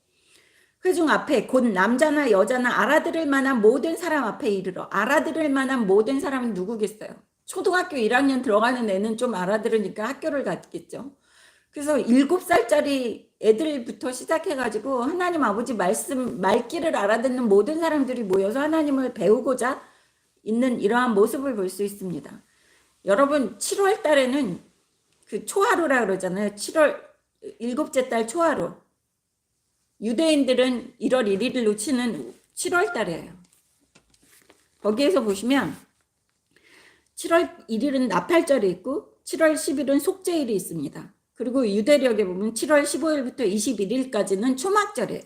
회중 앞에 곧 남자나 여자나 알아들을 만한 모든 사람 앞에 이르러. 알아들을 만한 모든 사람은 누구겠어요? 초등학교 1학년 들어가는 애는 좀 알아들으니까 학교를 갔겠죠. 그래서 7살짜리 애들부터 시작해가지고 하나님 아버지 말씀, 말귀를 알아듣는 모든 사람들이 모여서 하나님을 배우고자 있는 이러한 모습을 볼 수 있습니다. 여러분 7월 달에는 그 초하루라 그러잖아요. 7월 7째 달 초하루. 유대인들은 1월 1일을 놓치는 7월 달이에요. 거기에서 보시면 7월 1일은 나팔절이 있고 7월 10일은 속죄일이 있습니다. 그리고 유대력에 보면 7월 15일부터 21일까지는 초막절이에요.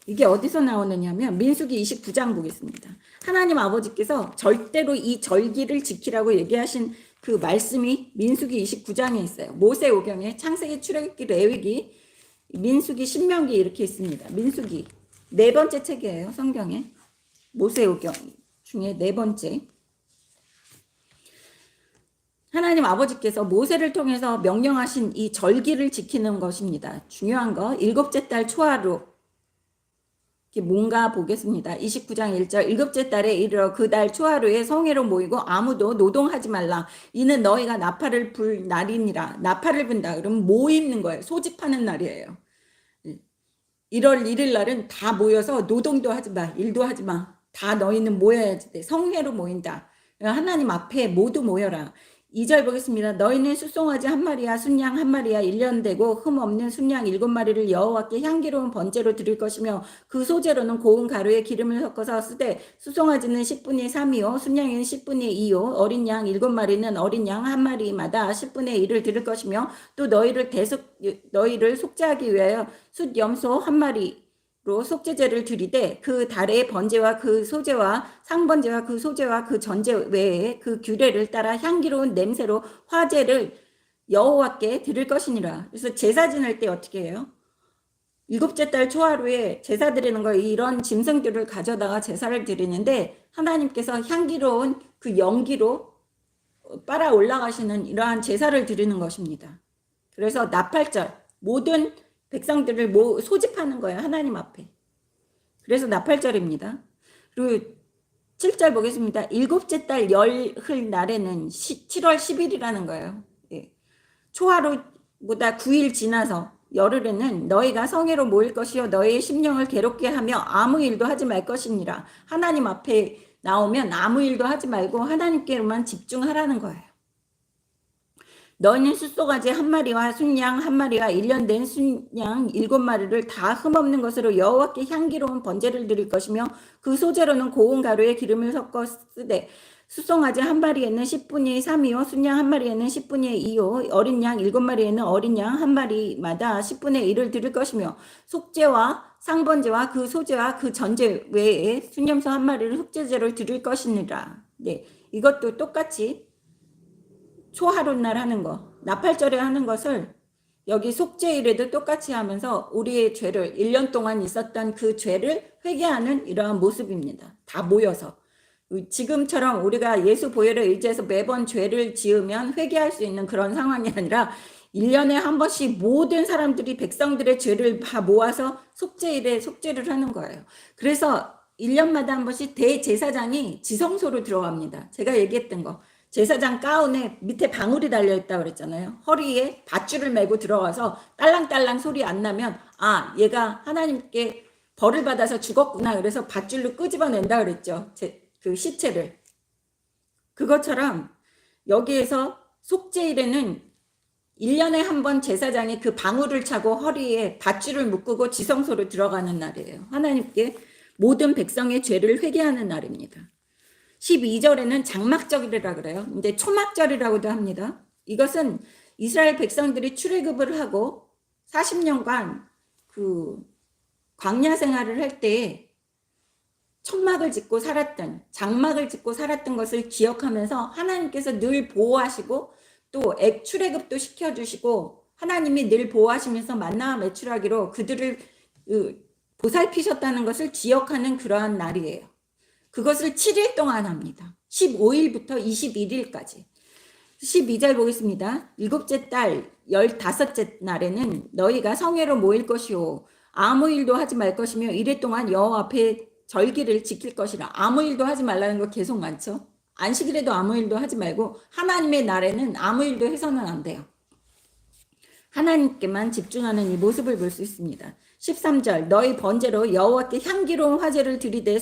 이게 어디서 나오느냐면 민수기 29장 보겠습니다. 하나님 아버지께서 절대로 이 절기를 지키라고 얘기하신 그 말씀이 민수기 29장에 있어요. 모세오경에 창세기, 출애굽기, 레위기, 민수기, 신명기 이렇게 있습니다. 민수기 네 번째 책이에요. 성경에 모세오경 중에 네 번째. 하나님 아버지께서 모세를 통해서 명령하신 이 절기를 지키는 것입니다. 중요한 거 7째 달 초하루 이게 뭔가 보겠습니다. 29장 1절 7째 달에 이르러 그 달 초하루에 성회로 모이고 아무도 노동하지 말라. 이는 너희가 나팔을 불 날이니라. 나팔을 분다. 그러면 모이는 거예요. 소집하는 날이에요. 1월 1일 날은 다 모여서 노동도 하지 마. 일도 하지 마. 다 너희는 모여야지 돼. 성회로 모인다. 하나님 앞에 모두 모여라. 2절 보겠습니다. 너희는 수송아지 한 마리야 순양 한 마리야 1년 되고 흠 없는 순양 7마리를 여호와께 향기로운 번제로 드릴 것이며 그 소제로는 고운 가루에 기름을 섞어서 쓰되 수송아지는 10분의 3이요 순양은 10분의 2요 어린 양 7마리는 어린 양 한 마리마다 10분의 1을 드릴 것이며 또 너희를 속죄하기 위하여 숫 염소 한 마리 로 속죄제를 드리되 그 달의 번제와 그 소제와 상번제와 그 소제와 그 전제 외에 그 규례를 따라 향기로운 냄새로 화제를 여호와께 드릴 것이니라. 그래서 제사 지낼 때 어떻게 해요? 7째 달 초하루에 제사 드리는 거 이런 짐승들을 가져다가 제사를 드리는데 하나님께서 향기로운 그 연기로 빨아 올라가시는 이러한 제사를 드리는 것입니다. 그래서 나팔절 모든 백성들을 소집하는 거예요. 하나님 앞에. 그래서 나팔절입니다. 그리고 7절 보겠습니다. 7째 달 열흘 날에는 7월 10일이라는 거예요. 예. 초하루보다 9일 지나서 열흘에는 너희가 성회로 모일 것이요 너희의 심령을 괴롭게 하며 아무 일도 하지 말 것이니라. 하나님 앞에 나오면 아무 일도 하지 말고 하나님께로만 집중하라는 거예요. 너희는 숫소가지 한 마리와 순양 한 마리와 1년 된 순양 7마리를 다 흠없는 것으로 여호와께 향기로운 번제를 드릴 것이며 그 소제로는 고운 가루에 기름을 섞어 쓰되 수송아지 한 마리에는 10분의 3이요 순양 한 마리에는 10분의 2요 어린 양 7마리에는 어린 양 한 마리마다 10분의 1을 드릴 것이며 속죄와 상번제와 그 소제와 그 전제 외에 순염소 한 마리를 속죄제를 드릴 것이니라. 네, 이것도 똑같이 초하룻날 하는 거, 나팔절에 하는 것을 여기 속죄일에도 똑같이 하면서 우리의 죄를 1년 동안 있었던 그 죄를 회개하는 이러한 모습입니다. 다 모여서. 지금처럼 우리가 예수 보혈을 의지해서 매번 죄를 지으면 회개할 수 있는 그런 상황이 아니라 1년에 한 번씩 모든 사람들이 백성들의 죄를 다 모아서 속죄일에 속죄를 하는 거예요. 그래서 1년마다 한 번씩 대제사장이 지성소로 들어갑니다. 제가 얘기했던 거. 제사장 가운에 밑에 방울이 달려있다 그랬잖아요. 허리에 밧줄을 메고 들어가서 딸랑딸랑 소리 안 나면 아 얘가 하나님께 벌을 받아서 죽었구나. 그래서 밧줄로 끄집어낸다 그랬죠. 그 시체를. 그것처럼 여기에서 속죄일에는 1년에 한 번 제사장이 그 방울을 차고 허리에 밧줄을 묶고 지성소로 들어가는 날이에요. 하나님께 모든 백성의 죄를 회개하는 날입니다. 12절에는 장막절이라 그래요. 이제 초막절이라고도 합니다. 이것은 이스라엘 백성들이 출애굽을 하고 40년간 그 광야 생활을 할 때 천막을 짓고 살았던 장막을 짓고 살았던 것을 기억하면서 하나님께서 늘 보호하시고 또 출애굽도 시켜주시고 하나님이 늘 보호하시면서 만나와 매출하기로 그들을 보살피셨다는 것을 기억하는 그러한 날이에요. 그것을 7일 동안 합니다. 15일부터 21일까지. 12절 보겠습니다. 7째 달 15째 날에는 너희가 성회로 모일 것이요 아무 일도 하지 말 것이며 이래 동안 여호와 앞에 절기를 지킬 것이라. 아무 일도 하지 말라는 거 계속 많죠. 안식일에도 아무 일도 하지 말고 하나님의 날에는 아무 일도 해서는 안 돼요. 하나님께만 집중하는 이 모습을 볼 수 있습니다. 13절 너희 번제로 여호와께 향기로운 화제를 드리되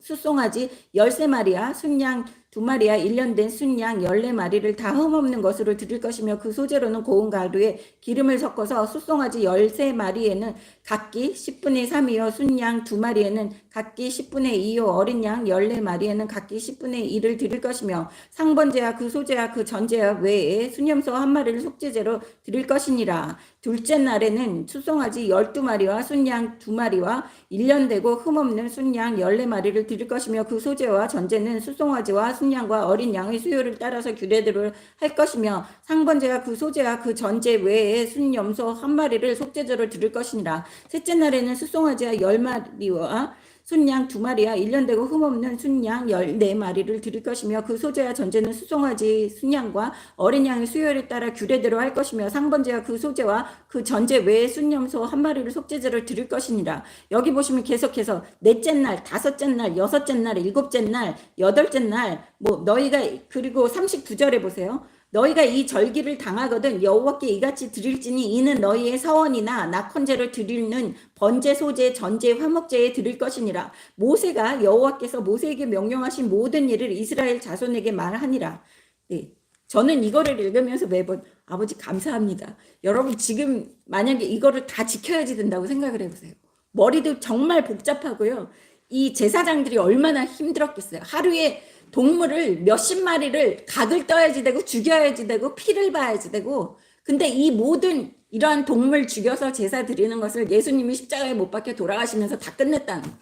숫송아지 13마리야 순양 2마리야 1년 된 순양 14마리를 다 흠없는 것으로 드릴 것이며 그 소재로는 고운 가루에 기름을 섞어서 숫송아지 13마리에는 각기 10분의 3이요 순양 2마리에는 각기 10분의 2요 어린 양 14마리에는 각기 10분의 1을 드릴 것이며 상번제와 그 소제와 그 전제와 외에 순염소 1마리를 속죄제로 드릴 것이니라. 둘째 날에는 숫송아지 12마리와 순양 2마리와 1년 되고 흠없는 순양 14마리를 드릴 것이며 그 소제와 전제는 숫송아지와 순양과 어린 양의 수요를 따라서 규례대로 할 것이며 상번제와 그 소제와 그 전제 외에 순염소 1마리를 속죄제로 드릴 것이니라. 셋째 날에는 숫송아지와 10마리와 순양 2마리와 1년 되고 흠없는 순양 14마리를 드릴 것이며 그 소재와 전제는 숫송아지 순양과 어린 양의 수요를 따라 규례대로 할 것이며 상번제와 그 소재와 그 전제 외에 순염소 1마리를 속죄제를 드릴 것이니라. 여기 보시면 계속해서 넷째 날, 다섯째 날, 여섯째 날, 일곱째 날, 여덟째 날 너희가 그리고 39절에 보세요. 너희가 이 절기를 당하거든 여호와께 이같이 드릴지니 이는 너희의 서원이나 낙헌제를 드리는 번제, 소제, 전제, 화목제에 드릴 것이니라. 모세가 여호와께서 모세에게 명령하신 모든 일을 이스라엘 자손에게 말하니라. 네. 저는 이거를 읽으면서 매번 아버지 감사합니다. 여러분 지금 만약에 이거를 다 지켜야지 된다고 생각을 해보세요. 머리도 정말 복잡하고요. 이 제사장들이 얼마나 힘들었겠어요. 하루에 동물을 몇십 마리를 각을 떠야지 되고 죽여야지 되고 피를 봐야지 되고 근데 이 모든 이러한 동물 죽여서 제사 드리는 것을 예수님이 십자가에 못 박혀 돌아가시면서 다 끝냈다는 거예요.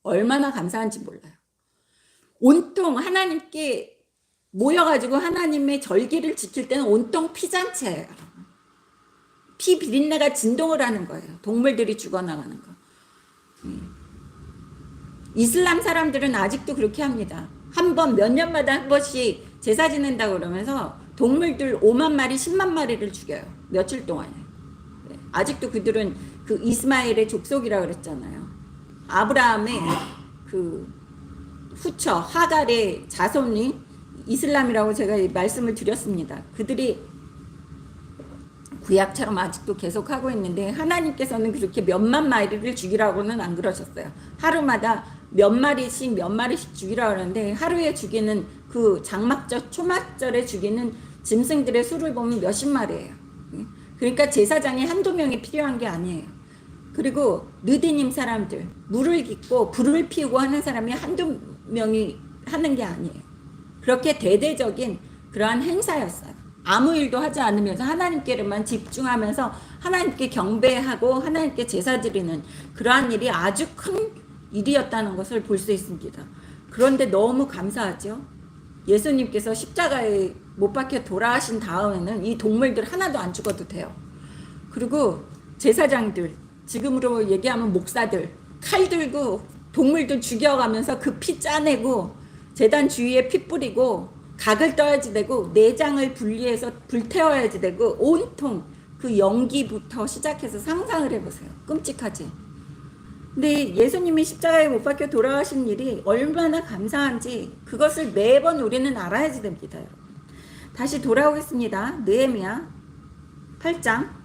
얼마나 감사한지 몰라요. 온통 하나님께 모여가지고 하나님의 절기를 지킬 때는 온통 피잔치예요. 피 비린내가 진동을 하는 거예요. 동물들이 죽어나가는 거. 이슬람 사람들은 아직도 그렇게 합니다. 한 번 몇 년마다 한 번씩 제사 지낸다고 그러면서 동물들 5만 마리 10만 마리를 죽여요. 며칠 동안에. 아직도 그들은 그 이스마엘의 족속이라고 그랬잖아요. 아브라함의 그 후처 하갈의 자손이 이슬람이라고 제가 말씀을 드렸습니다. 그들이 구약처럼 아직도 계속하고 있는데 하나님께서는 그렇게 몇만 마리를 죽이라고는 안 그러셨어요. 하루마다 몇 마리씩 죽이라고 하는데 하루에 죽이는 그 장막절 초막절에 죽이는 짐승들의 수를 보면 몇십 마리예요. 그러니까 제사장이 한두 명이 필요한 게 아니에요. 그리고 르디님 사람들 물을 깃고 불을 피우고 하는 사람이 한두 명이 하는 게 아니에요. 그렇게 대대적인 그러한 행사였어요. 아무 일도 하지 않으면서 하나님께만 집중하면서 하나님께 경배하고 하나님께 제사 드리는 그러한 일이 아주 큰 일이었다는 것을 볼 수 있습니다. 그런데 너무 감사하죠. 예수님께서 십자가에 못 박혀 돌아가신 다음에는 이 동물들 하나도 안 죽어도 돼요. 그리고 제사장들, 지금으로 얘기하면 목사들, 칼 들고 동물들 죽여가면서 그 피 짜내고 제단 주위에 피 뿌리고 각을 떠야지 되고 내장을 분리해서 불태워야지 되고 온통 그 연기부터 시작해서 상상을 해보세요. 끔찍하지. 근데 예수님이 십자가에 못 박혀 돌아가신 일이 얼마나 감사한지 그것을 매번 우리는 알아야지 됩니다. 여러분. 다시 돌아오겠습니다. 느헤미야 8장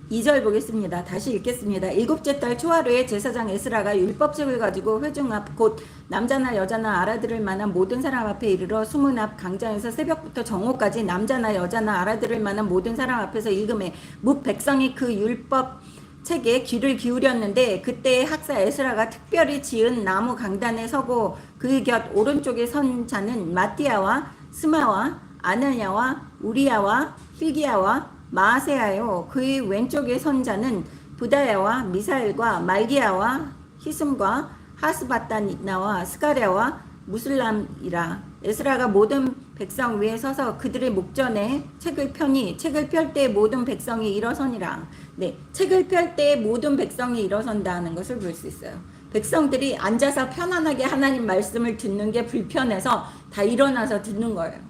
2절 보겠습니다. 다시 읽겠습니다. 일곱째 달 초하루에 제사장 에스라가 율법책을 가지고 회중 앞 곧 남자나 여자나 알아들을 만한 모든 사람 앞에 이르러 수문 앞 강장에서 새벽부터 정오까지 남자나 여자나 알아들을 만한 모든 사람 앞에서 읽음에 뭇 백성이 그 율법책에 귀를 기울였는데 그때 학사 에스라가 특별히 지은 나무 강단에 서고 그 곁 오른쪽에 선 자는 마띠아와 스마와 아느냐와 우리야와 필기야와 마세야요. 그의 왼쪽에 선 자는 부다야와 미사엘과 말기야와 히슴과 하스바다나와 스가랴와 무슬람이라. 에스라가 모든 백성 위에 서서 그들의 목전에 책을 펴니 책을 펼 때 모든 백성이 일어서니라. 네, 책을 펼 때 모든 백성이 일어선다는 것을 볼 수 있어요. 백성들이 앉아서 편안하게 하나님 말씀을 듣는 게 불편해서 다 일어나서 듣는 거예요.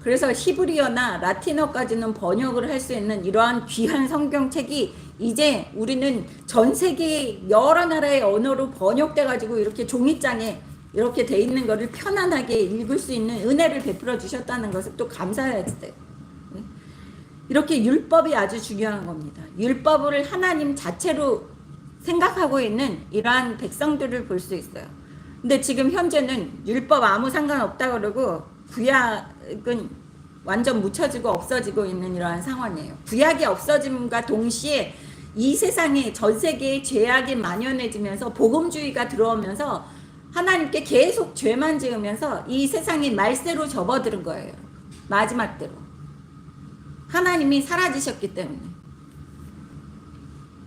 그래서 히브리어나 라틴어까지는 번역을 할 수 있는 이러한 귀한 성경책이 이제 우리는 전 세계 여러 나라의 언어로 번역돼 가지고 이렇게 종이장에 이렇게 돼 있는 거를 편안하게 읽을 수 있는 은혜를 베풀어 주셨다는 것을 또 감사해야지 돼요. 이렇게 율법이 아주 중요한 겁니다. 율법을 하나님 자체로 생각하고 있는 이러한 백성들을 볼 수 있어요. 근데 지금 현재는 율법 아무 상관없다 그러고 구약은 완전 묻혀지고 없어지고 있는 이러한 상황이에요. 구약이 없어짐과 동시에 이 세상에 전 세계에 죄악이 만연해지면서 복음주의가 들어오면서 하나님께 계속 죄만 지으면서 이 세상이 말세로 접어드는 거예요. 마지막 때로. 하나님이 사라지셨기 때문에.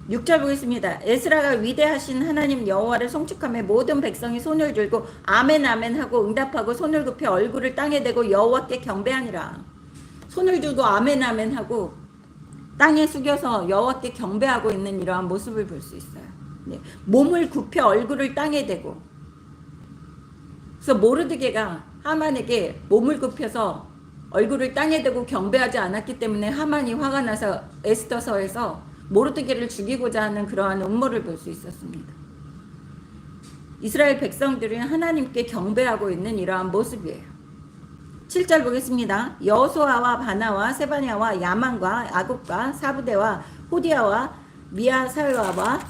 6절 보겠습니다. 에스라가 위대하신 하나님 여호와를 송축하며 모든 백성이 손을 들고 아멘 아멘 하고 응답하고 손을 굽혀 얼굴을 땅에 대고 여호와께 경배하니라. 손을 들고 아멘 아멘 하고 땅에 숙여서 여호와께 경배하고 있는 이러한 모습을 볼 수 있어요. 네. 몸을 굽혀 얼굴을 땅에 대고. 그래서 모르드게가 하만에게 몸을 굽혀서 얼굴을 땅에 대고 경배하지 않았기 때문에 하만이 화가 나서 에스더서에서 모르드게를 죽이고자 하는 그러한 음모를 볼 수 있었습니다. 이스라엘 백성들은 하나님께 경배하고 있는 이러한 모습이에요. 7절 보겠습니다. 여호수아와 바나와 세바냐와 야만과 아굽과 사부대와 호디아와 미아사야와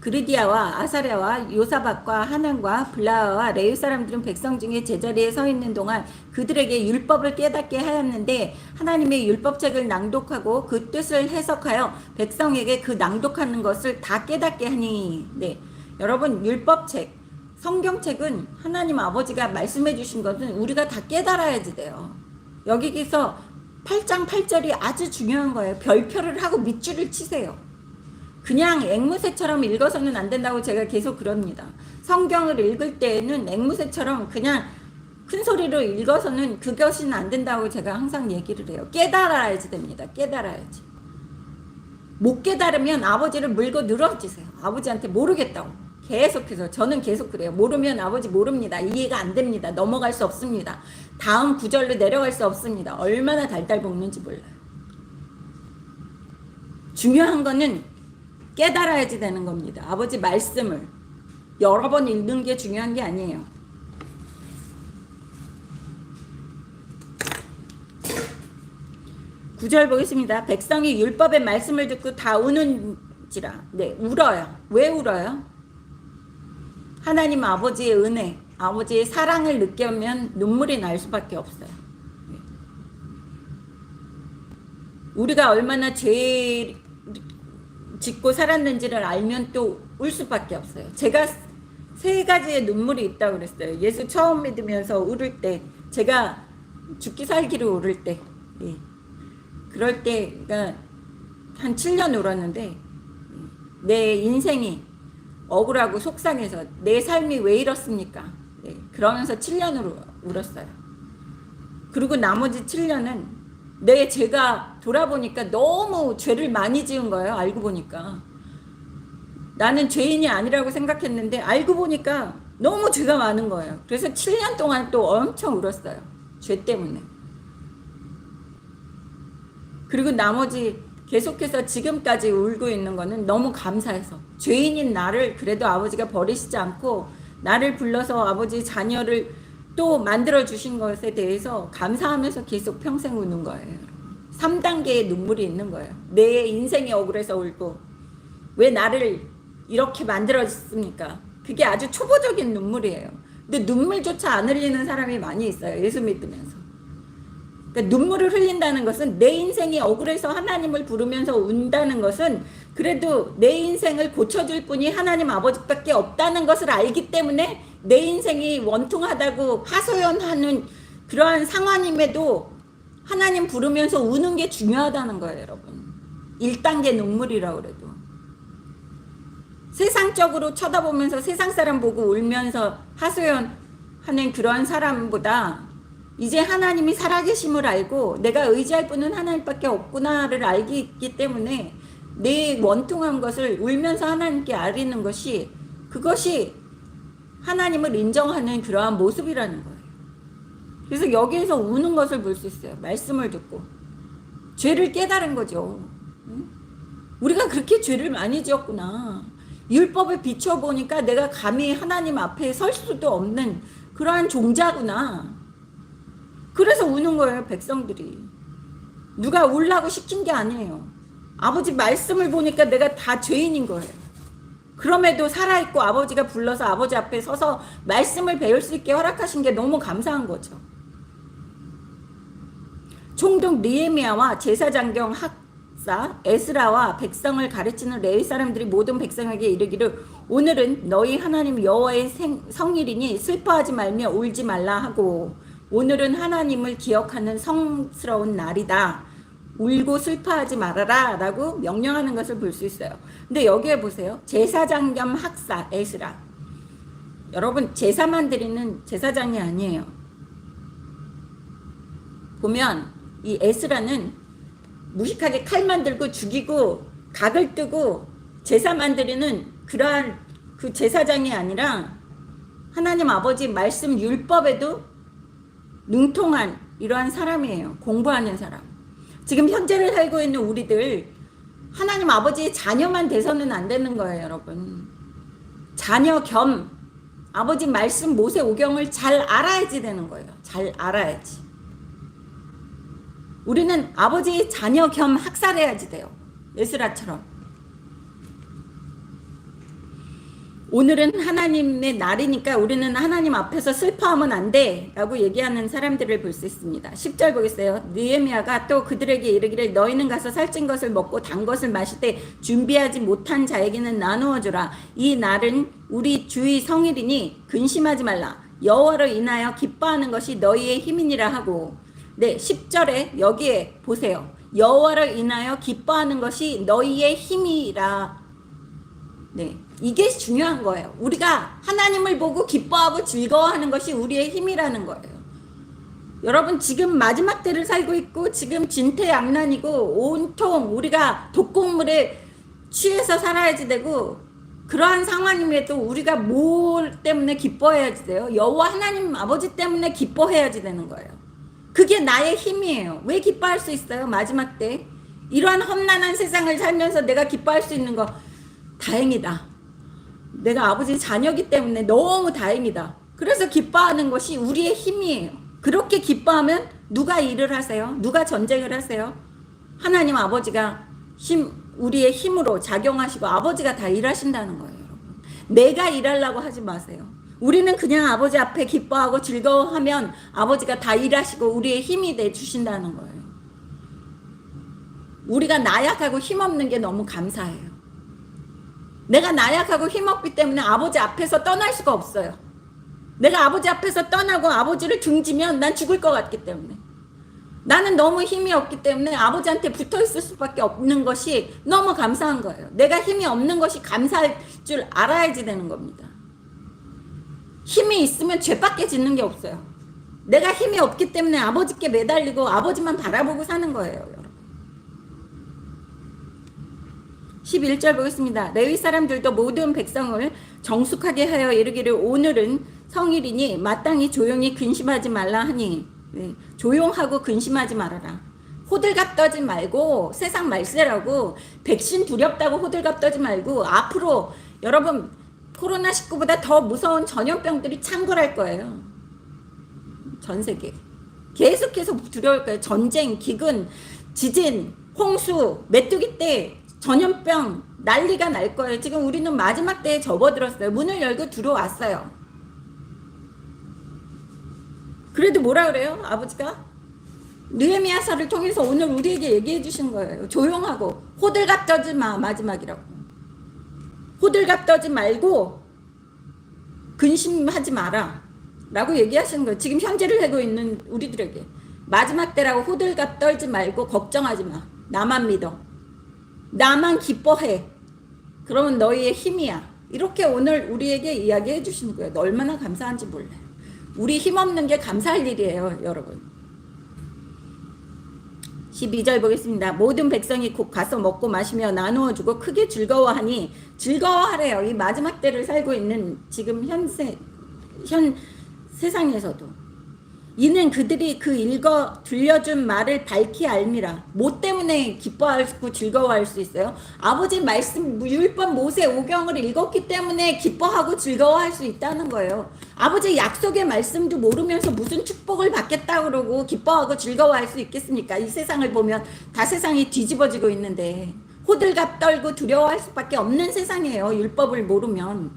그르디아와 아사랴와 요사박과 하난과 블라와 레위 사람들은 백성 중에 제자리에 서 있는 동안 그들에게 율법을 깨닫게 하였는데 하나님의 율법책을 낭독하고 그 뜻을 해석하여 백성에게 그 낭독하는 것을 다 깨닫게 하니. 네, 여러분 율법책, 성경책은 하나님 아버지가 말씀해 주신 것은 우리가 다 깨달아야지 돼요. 여기서 8장 8절이 아주 중요한 거예요. 별표를 하고 밑줄을 치세요. 그냥 앵무새처럼 읽어서는 안 된다고 제가 계속 그럽니다. 성경을 읽을 때에는 앵무새처럼 그냥 큰 소리로 읽어서는 그것은 안 된다고 제가 항상 얘기를 해요. 깨달아야지 됩니다. 깨달아야지. 못 깨달으면 아버지를 물고 늘어지세요. 아버지한테 모르겠다고. 계속해서 저는 계속 그래요. 모르면 아버지 모릅니다. 이해가 안 됩니다. 넘어갈 수 없습니다. 다음 구절로 내려갈 수 없습니다. 얼마나 달달 볶는지 몰라요. 중요한 거는 깨달아야지 되는 겁니다. 아버지 말씀을 여러 번 읽는 게 중요한 게 아니에요. 구절 보겠습니다. 백성이 율법의 말씀을 듣고 다 우는지라. 네, 울어요. 왜 울어요? 하나님 아버지의 은혜, 아버지의 사랑을 느끼면 눈물이 날 수밖에 없어요. 우리가 얼마나 죄 짓고 살았는지를 알면 또 울 수밖에 없어요. 제가 3가지의 눈물이 있다고 그랬어요. 예수 처음 믿으면서 울을 때, 제가 죽기 살기로 울을 때, 예. 그럴 때가 한 7년 울었는데 내 인생이 억울하고 속상해서 내 삶이 왜 이렇습니까? 예. 그러면서 7년으로 울었어요. 그리고 나머지 7년은 내 죄가 돌아보니까 너무 죄를 많이 지은 거예요. 알고 보니까 나는 죄인이 아니라고 생각했는데 알고 보니까 너무 죄가 많은 거예요. 그래서 7년 동안 또 엄청 울었어요. 죄 때문에. 그리고 나머지 계속해서 지금까지 울고 있는 거는 너무 감사해서 죄인인 나를 그래도 아버지가 버리시지 않고 나를 불러서 아버지 자녀를 또 만들어 주신 것에 대해서 감사하면서 계속 평생 우는 거예요. 3단계의 눈물이 있는 거예요. 내 인생이 억울해서 울고 왜 나를 이렇게 만들어졌습니까? 그게 아주 초보적인 눈물이에요. 근데 눈물조차 안 흘리는 사람이 많이 있어요. 예수 믿으면서. 그러니까 눈물을 흘린다는 것은 내 인생이 억울해서 하나님을 부르면서 운다는 것은 그래도 내 인생을 고쳐줄 분이 하나님 아버지밖에 없다는 것을 알기 때문에 내 인생이 원통하다고 하소연하는 그러한 상황임에도 하나님 부르면서 우는 게 중요하다는 거예요, 여러분. 1단계 눈물이라고 그래도. 세상적으로 쳐다보면서 세상 사람 보고 울면서 하소연하는 그러한 사람보다 이제 하나님이 살아계심을 알고 내가 의지할 분은 하나님밖에 없구나를 알기 때문에 내 원통한 것을 울면서 하나님께 아뢰는 것이 그것이 하나님을 인정하는 그러한 모습이라는 거예요. 그래서 여기에서 우는 것을 볼 수 있어요. 말씀을 듣고. 죄를 깨달은 거죠. 우리가 그렇게 죄를 많이 지었구나. 율법을 비춰보니까 내가 감히 하나님 앞에 설 수도 없는 그러한 종자구나. 그래서 우는 거예요, 백성들이. 누가 울라고 시킨 게 아니에요. 아버지 말씀을 보니까 내가 다 죄인인 거예요. 그럼에도 살아있고 아버지가 불러서 아버지 앞에 서서 말씀을 배울 수 있게 허락하신 게 너무 감사한 거죠. 총독 느헤미야와 제사장경 학사 에스라와 백성을 가르치는 레위 사람들이 모든 백성에게 이르기를 오늘은 너희 하나님 여호와의 성일이니 슬퍼하지 말며 울지 말라 하고 오늘은 하나님을 기억하는 성스러운 날이다. 울고 슬퍼하지 말아라 라고 명령하는 것을 볼 수 있어요. 근데 여기에 보세요. 제사장 겸 학사 에스라. 여러분 제사만 드리는 제사장이 아니에요. 보면 이 에스라는 무식하게 칼만 들고 죽이고 각을 뜨고 제사만 드리는 그러한 그 제사장이 아니라 하나님 아버지 말씀 율법에도 능통한 이러한 사람이에요. 공부하는 사람. 지금 현재를 살고 있는 우리들 하나님 아버지의 자녀만 돼서는 안 되는 거예요, 여러분. 자녀 겸 아버지 말씀 모세오경을 잘 알아야지 되는 거예요. 잘 알아야지. 우리는 아버지의 자녀 겸 학살해야지 돼요. 에스라처럼. 오늘은 하나님의 날이니까 우리는 하나님 앞에서 슬퍼하면 안 돼 라고 얘기하는 사람들을 볼 수 있습니다. 10절 보겠어요. 느헤미야가 또 그들에게 이르기를 너희는 가서 살찐 것을 먹고 단 것을 마실 때 준비하지 못한 자에게는 나누어 주라. 이 날은 우리 주의 성일이니 근심하지 말라. 여호와로 인하여 기뻐하는 것이 너희의 힘이니라 하고. 네, 10절에 여기에 보세요. 여호와로 인하여 기뻐하는 것이 너희의 힘이라. 네, 이게 중요한 거예요. 우리가 하나님을 보고 기뻐하고 즐거워하는 것이 우리의 힘이라는 거예요. 여러분 지금 마지막 때를 살고 있고 지금 진퇴양난이고 온통 우리가 독곡물에 취해서 살아야지 되고 그러한 상황임에도 우리가 뭘 때문에 기뻐해야지 돼요? 여호와 하나님 아버지 때문에 기뻐해야지 되는 거예요. 그게 나의 힘이에요. 왜 기뻐할 수 있어요? 마지막 때 이러한 험난한 세상을 살면서 내가 기뻐할 수 있는 거 다행이다. 내가 아버지 자녀기 때문에 너무 다행이다. 그래서 기뻐하는 것이 우리의 힘이에요. 그렇게 기뻐하면 누가 일을 하세요? 누가 전쟁을 하세요? 하나님 아버지가 우리의 힘으로 작용하시고 아버지가 다 일하신다는 거예요. 여러분. 내가 일하려고 하지 마세요. 우리는 그냥 아버지 앞에 기뻐하고 즐거워하면 아버지가 다 일하시고 우리의 힘이 돼 주신다는 거예요. 우리가 나약하고 힘없는 게 너무 감사해요. 내가 나약하고 힘없기 때문에 아버지 앞에서 떠날 수가 없어요. 내가 아버지 앞에서 떠나고 아버지를 등지면 난 죽을 것 같기 때문에. 나는 너무 힘이 없기 때문에 아버지한테 붙어 있을 수밖에 없는 것이 너무 감사한 거예요. 내가 힘이 없는 것이 감사할 줄 알아야지 되는 겁니다. 힘이 있으면 죄밖에 짓는 게 없어요. 내가 힘이 없기 때문에 아버지께 매달리고 아버지만 바라보고 사는 거예요. 여러분. 11절 보겠습니다. 레위 사람들도 모든 백성을 정숙하게 하여 이르기를 오늘은 성일이니 마땅히 조용히 근심하지 말라 하니. 네, 조용하고 근심하지 말아라. 호들갑 떠지 말고 세상 말세라고 백신 두렵다고 호들갑 떠지 말고 앞으로 여러분 코로나19보다 더 무서운 전염병들이 창궐할 거예요. 전 세계. 계속해서 두려울 거예요. 전쟁, 기근, 지진, 홍수, 메뚜기 때 전염병 난리가 날 거예요. 지금 우리는 마지막 때에 접어들었어요. 문을 열고 들어왔어요. 그래도 뭐라 그래요? 아버지가? 느헤미야서를 통해서 오늘 우리에게 얘기해 주신 거예요. 조용하고 호들갑 떠지 마. 마지막이라고. 호들갑 떠지 말고 근심하지 마라 라고 얘기하시는 거예요. 지금 현재를 살고 있는 우리들에게 마지막 때라고 호들갑 떨지 말고 걱정하지 마. 나만 믿어. 나만 기뻐해. 그러면 너희의 힘이야. 이렇게 오늘 우리에게 이야기해 주시는 거예요. 얼마나 감사한지 몰라요. 우리 힘없는 게 감사할 일이에요, 여러분. 12절 보겠습니다. 모든 백성이 곧 가서 먹고 마시며 나누어 주고 크게 즐거워하니. 즐거워하래요. 이 마지막 때를 살고 있는 지금 현 세상에서도 이는 그들이 그 읽어 들려준 말을 밝히 알미라. 뭐 때문에 기뻐하고 즐거워할 수 있어요? 아버지 말씀 율법 모세 오경을 읽었기 때문에 기뻐하고 즐거워할 수 있다는 거예요. 아버지 약속의 말씀도 모르면서 무슨 축복을 받겠다 그러고 기뻐하고 즐거워할 수 있겠습니까? 이 세상을 보면 다 세상이 뒤집어지고 있는데 호들갑 떨고 두려워할 수밖에 없는 세상이에요. 율법을 모르면.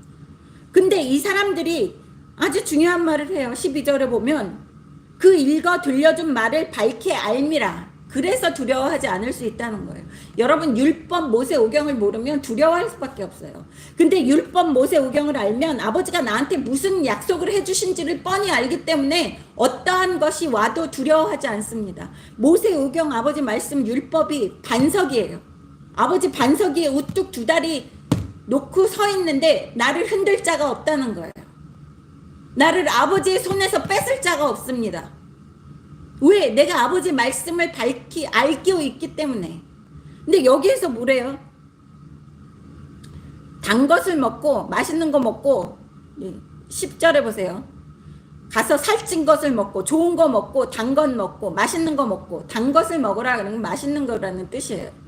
근데 이 사람들이 아주 중요한 말을 해요. 12절에 보면 그 읽어 들려준 말을 밝히 알미라. 그래서 두려워하지 않을 수 있다는 거예요. 여러분 율법 모세 오경을 모르면 두려워할 수밖에 없어요. 근데 율법 모세 오경을 알면 아버지가 나한테 무슨 약속을 해주신지를 뻔히 알기 때문에 어떠한 것이 와도 두려워하지 않습니다. 모세 오경 아버지 말씀 율법이 반석이에요. 아버지 반석 위에 우뚝 두 다리 놓고 서 있는데 나를 흔들 자가 없다는 거예요. 나를 아버지의 손에서 뺏을 자가 없습니다. 왜? 내가 아버지 말씀을 밝히 알고 있기 때문에. 근데 여기에서 뭐래요? 단 것을 먹고 맛있는 거 먹고 10절에 보세요. 가서 살찐 것을 먹고 좋은 거 먹고 단 것 먹고 맛있는 거 먹고 단 것을 먹으라 그러는 건 맛있는 거라는 뜻이에요.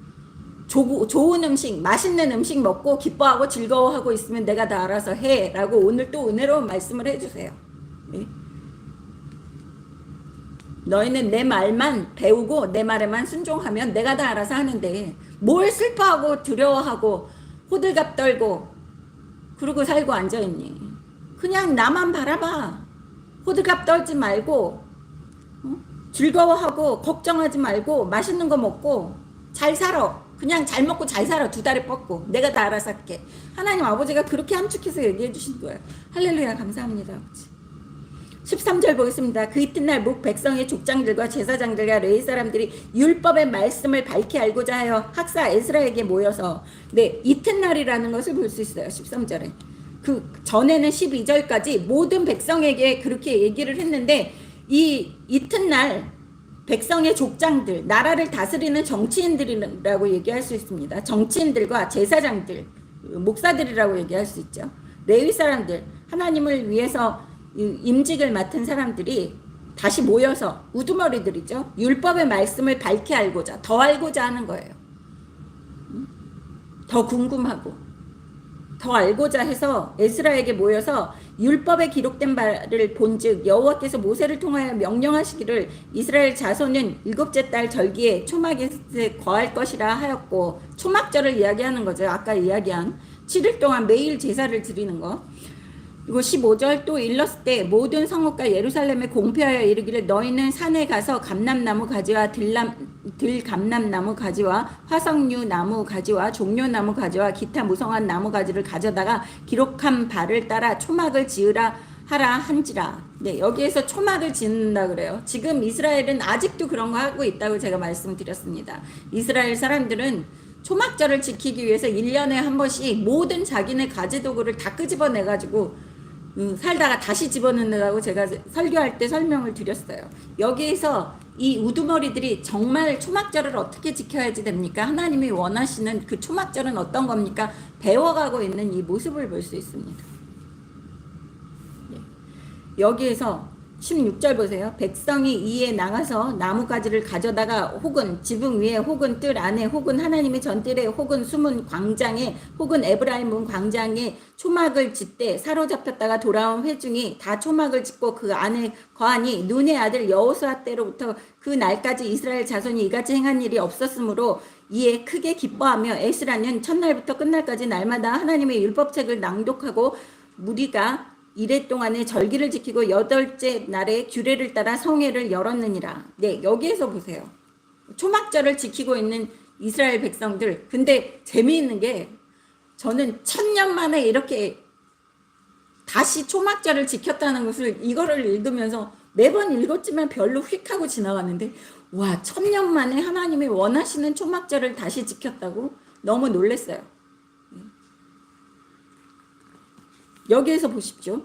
좋은 음식, 맛있는 음식 먹고 기뻐하고 즐거워하고 있으면 내가 다 알아서 해 라고 오늘 또 은혜로운 말씀을 해주세요. 네? 너희는 내 말만 배우고 내 말에만 순종하면 내가 다 알아서 하는데 뭘 슬퍼하고 두려워하고 호들갑 떨고 그러고 살고 앉아있니? 그냥 나만 바라봐. 호들갑 떨지 말고 즐거워하고 걱정하지 말고 맛있는 거 먹고 잘 살아. 그냥 잘 먹고 잘 살아. 두 다리 뻗고 내가 다 알아서 할게. 하나님 아버지가 그렇게 함축해서 얘기해 주신 거예요. 할렐루야. 감사합니다 아버지. 13절 보겠습니다. 그 이튿날 목 백성의 족장들과 제사장들과 레위 사람들이 율법의 말씀을 밝히 알고자 하여 학사 에스라에게 모여서 이튿날이라는 것을 볼 수 있어요. 13절에. 그 전에는 12절까지 모든 백성에게 그렇게 얘기를 했는데 이 이튿날 백성의 족장들, 나라를 다스리는 정치인들이라고 얘기할 수 있습니다. 정치인들과 제사장들, 목사들이라고 얘기할 수 있죠. 레위 사람들, 하나님을 위해서 임직을 맡은 사람들이 다시 모여서 우두머리들이죠. 율법의 말씀을 밝히 알고자, 더 알고자 하는 거예요. 더 궁금하고 더 알고자 해서 에스라에게 모여서 율법에 기록된 바를 본즉 여호와께서 모세를 통하여 명령하시기를 이스라엘 자손은 일곱째 달 절기에 초막에 거할 것이라 하였고, 초막절을 이야기하는 거죠. 아까 이야기한 7일 동안 매일 제사를 드리는 거. 그리고 15절 또 일렀을 때 모든 성읍과 예루살렘에 공표하여 이르기를 너희는 산에 가서 감람나무 가지와 들감람나무 가지와 화석류 나무 가지와 종려나무 가지와 기타 무성한 나무 가지를 가져다가 기록한 바를 따라 초막을 지으라 하라 한지라. 네, 여기에서 초막을 짓는다 그래요. 지금 이스라엘은 아직도 그런 거 하고 있다고 제가 말씀드렸습니다. 이스라엘 사람들은 초막절을 지키기 위해서 1년에 한 번씩 모든 자기네 가지도구를 다 끄집어내가지고 살다가 다시 집어넣는다고 제가 설교할 때 설명을 드렸어요. 여기에서 이 우두머리들이 정말 초막절을 어떻게 지켜야지 됩니까? 하나님이 원하시는 그 초막절은 어떤 겁니까? 배워가고 있는 이 모습을 볼 수 있습니다. 여기에서 16절 보세요. 백성이 이에 나가서 나무가지를 가져다가 혹은 지붕 위에 혹은 뜰 안에 혹은 하나님의 전뜰에 혹은 숨은 광장에 혹은 에브라임 문 광장에 초막을 짓되 사로잡혔다가 돌아온 회중이 다 초막을 짓고 그 안에 거하니 눈의 아들 여호수아 때로부터 그 날까지 이스라엘 자손이 이같이 행한 일이 없었으므로 이에 크게 기뻐하며 에스라는 첫날부터 끝날까지 날마다 하나님의 율법책을 낭독하고 무리가 이래 동안에 절기를 지키고 8째 날에 규례를 따라 성회를 열었느니라. 네, 여기에서 보세요. 초막절을 지키고 있는 이스라엘 백성들. 근데 재미있는 게 저는 1000년 만에 이렇게 다시 초막절을 지켰다는 것을 이거를 읽으면서 매번 읽었지만 별로 휙 하고 지나갔는데 와, 1000년 만에 하나님이 원하시는 초막절을 다시 지켰다고 너무 놀랐어요. 여기에서 보십시오.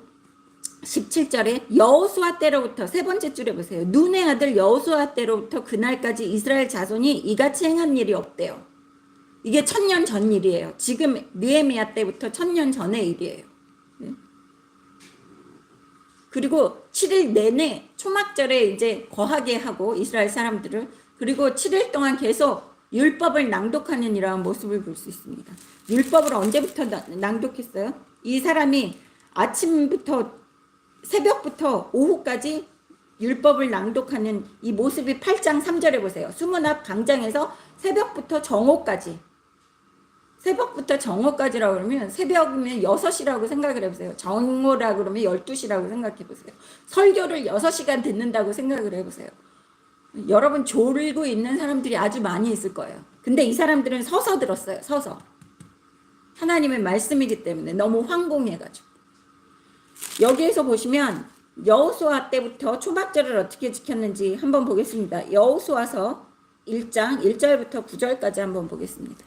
17절에 여호수아 때로부터 세 번째 줄에 보세요. 눈의 아들 여호수아 때로부터 그날까지 이스라엘 자손이 이같이 행한 일이 없대요. 이게 1000년 전 일이에요. 지금 느헤미야 때부터 1000년 전의 일이에요. 그리고 7일 내내 초막절에 이제 거하게 하고 이스라엘 사람들을, 그리고 7일 동안 계속 율법을 낭독하는 이러한 모습을 볼 수 있습니다. 율법을 언제부터 낭독했어요? 이 사람이 아침부터 새벽부터 오후까지 율법을 낭독하는 이 모습이 8장 3절에 보세요. 수문앞 광장에서 새벽부터 정오까지, 새벽부터 정오까지라고 그러면 새벽이면 6시라고 생각을 해보세요. 정오라고 그러면 12시라고 생각해 보세요. 설교를 6시간 듣는다고 생각을 해보세요. 여러분 졸고 있는 사람들이 아주 많이 있을 거예요. 근데 이 사람들은 서서 들었어요. 서서. 하나님의 말씀이기 때문에 너무 황공해가지고. 여기에서 보시면 여호수아 때부터 초막절을 어떻게 지켰는지 한번 보겠습니다. 여호수아서 1장 1절부터 9절까지 한번 보겠습니다.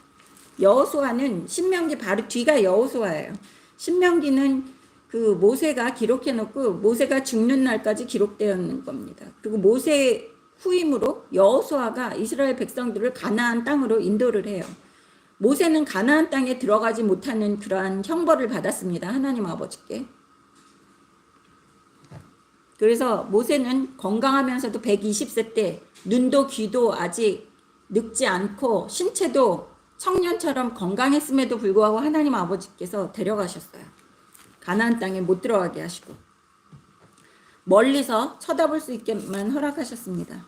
여호수아는 신명기 바로 뒤가 여호수아예요. 신명기는 그 모세가 기록해 놓고 모세가 죽는 날까지 기록되어 있는 겁니다. 그리고 모세 후임으로 여호수아가 이스라엘 백성들을 가나안 땅으로 인도를 해요. 모세는 가나안 땅에 들어가지 못하는 그러한 형벌을 받았습니다. 하나님 아버지께. 그래서 모세는 건강하면서도 120세 때 눈도 귀도 아직 늙지 않고 신체도 청년처럼 건강했음에도 불구하고 하나님 아버지께서 데려가셨어요. 가나안 땅에 못 들어가게 하시고 멀리서 쳐다볼 수 있게만 허락하셨습니다.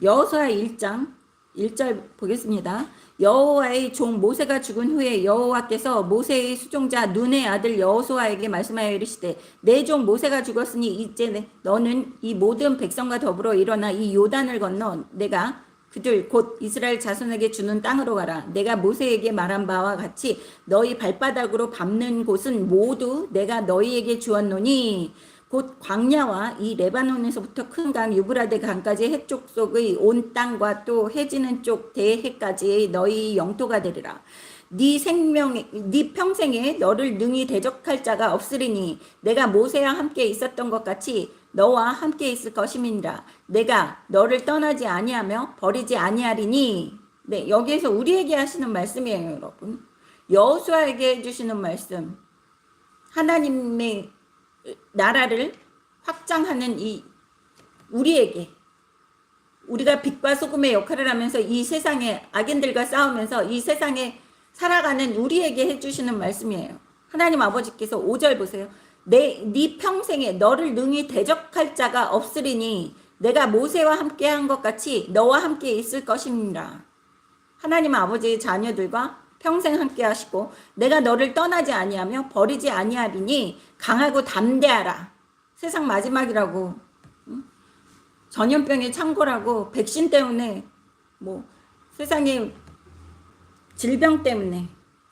여호수아 1장 1절 보겠습니다. 여호와의 종 모세가 죽은 후에 여호와께서 모세의 수종자 눈의 아들 여호수아에게 말씀하여 이르시되 내 종 모세가 죽었으니 이제 너는 이 모든 백성과 더불어 일어나 이 요단을 건너 내가 그들 곧 이스라엘 자손에게 주는 땅으로 가라. 내가 모세에게 말한 바와 같이 너희 발바닥으로 밟는 곳은 모두 내가 너희에게 주었노니 곧 광야와 이 레바논에서부터 큰 강 유브라데 강까지 해쪽 속의 온 땅과 또 해지는 쪽 대해까지 너희 영토가 되리라. 네 평생에 너를 능히 대적할 자가 없으리니 내가 모세와 함께 있었던 것 같이 너와 함께 있을 것임이니라. 내가 너를 떠나지 아니하며 버리지 아니하리니. 네, 여기에서 우리에게 하시는 말씀이에요, 여러분. 여호수아에게 해주시는 말씀. 하나님의 나라를 확장하는 이 우리에게, 우리가 빛과 소금의 역할을 하면서 이 세상에 악인들과 싸우면서 이 세상에 살아가는 우리에게 해주시는 말씀이에요. 하나님 아버지께서 5절 보세요. 네 평생에 너를 능히 대적할 자가 없으리니 내가 모세와 함께 한 것 같이 너와 함께 있을 것입니다. 하나님 아버지의 자녀들과 평생 함께 하시고 내가 너를 떠나지 아니하며 버리지 아니하리니 강하고 담대하라. 세상 마지막이라고, 전염병에 창궐하고 백신 때문에 뭐 세상에 질병 때문에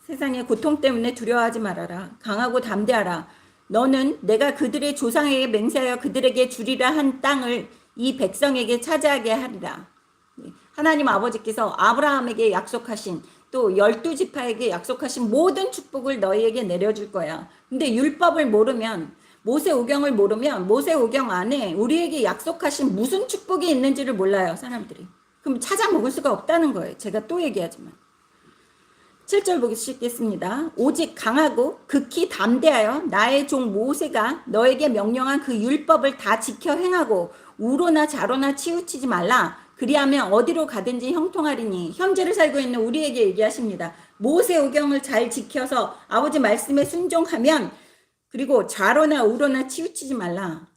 세상의 고통 때문에 두려워하지 말아라. 강하고 담대하라. 너는 내가 그들의 조상에게 맹세하여 그들에게 주리라 한 땅을 이 백성에게 차지하게 하리라. 하나님 아버지께서 아브라함에게 약속하신 또 12지파에게 약속하신 모든 축복을 너희에게 내려줄 거야. 근데 율법을 모르면, 모세오경을 모르면 모세오경 안에 우리에게 약속하신 무슨 축복이 있는지를 몰라요, 사람들이. 그럼 찾아 먹을 수가 없다는 거예요. 제가 또 얘기하지만. 7절 보시겠습니다. 오직 강하고 극히 담대하여 나의 종 모세가 너에게 명령한 그 율법을 다 지켜 행하고 우로나 좌로나 치우치지 말라. 그리하면 어디로 가든지 형통하리니. 현재를 살고 있는 우리에게 얘기하십니다. 모세오경을 잘 지켜서 아버지 말씀에 순종하면, 그리고 좌로나 우로나 치우치지 말라.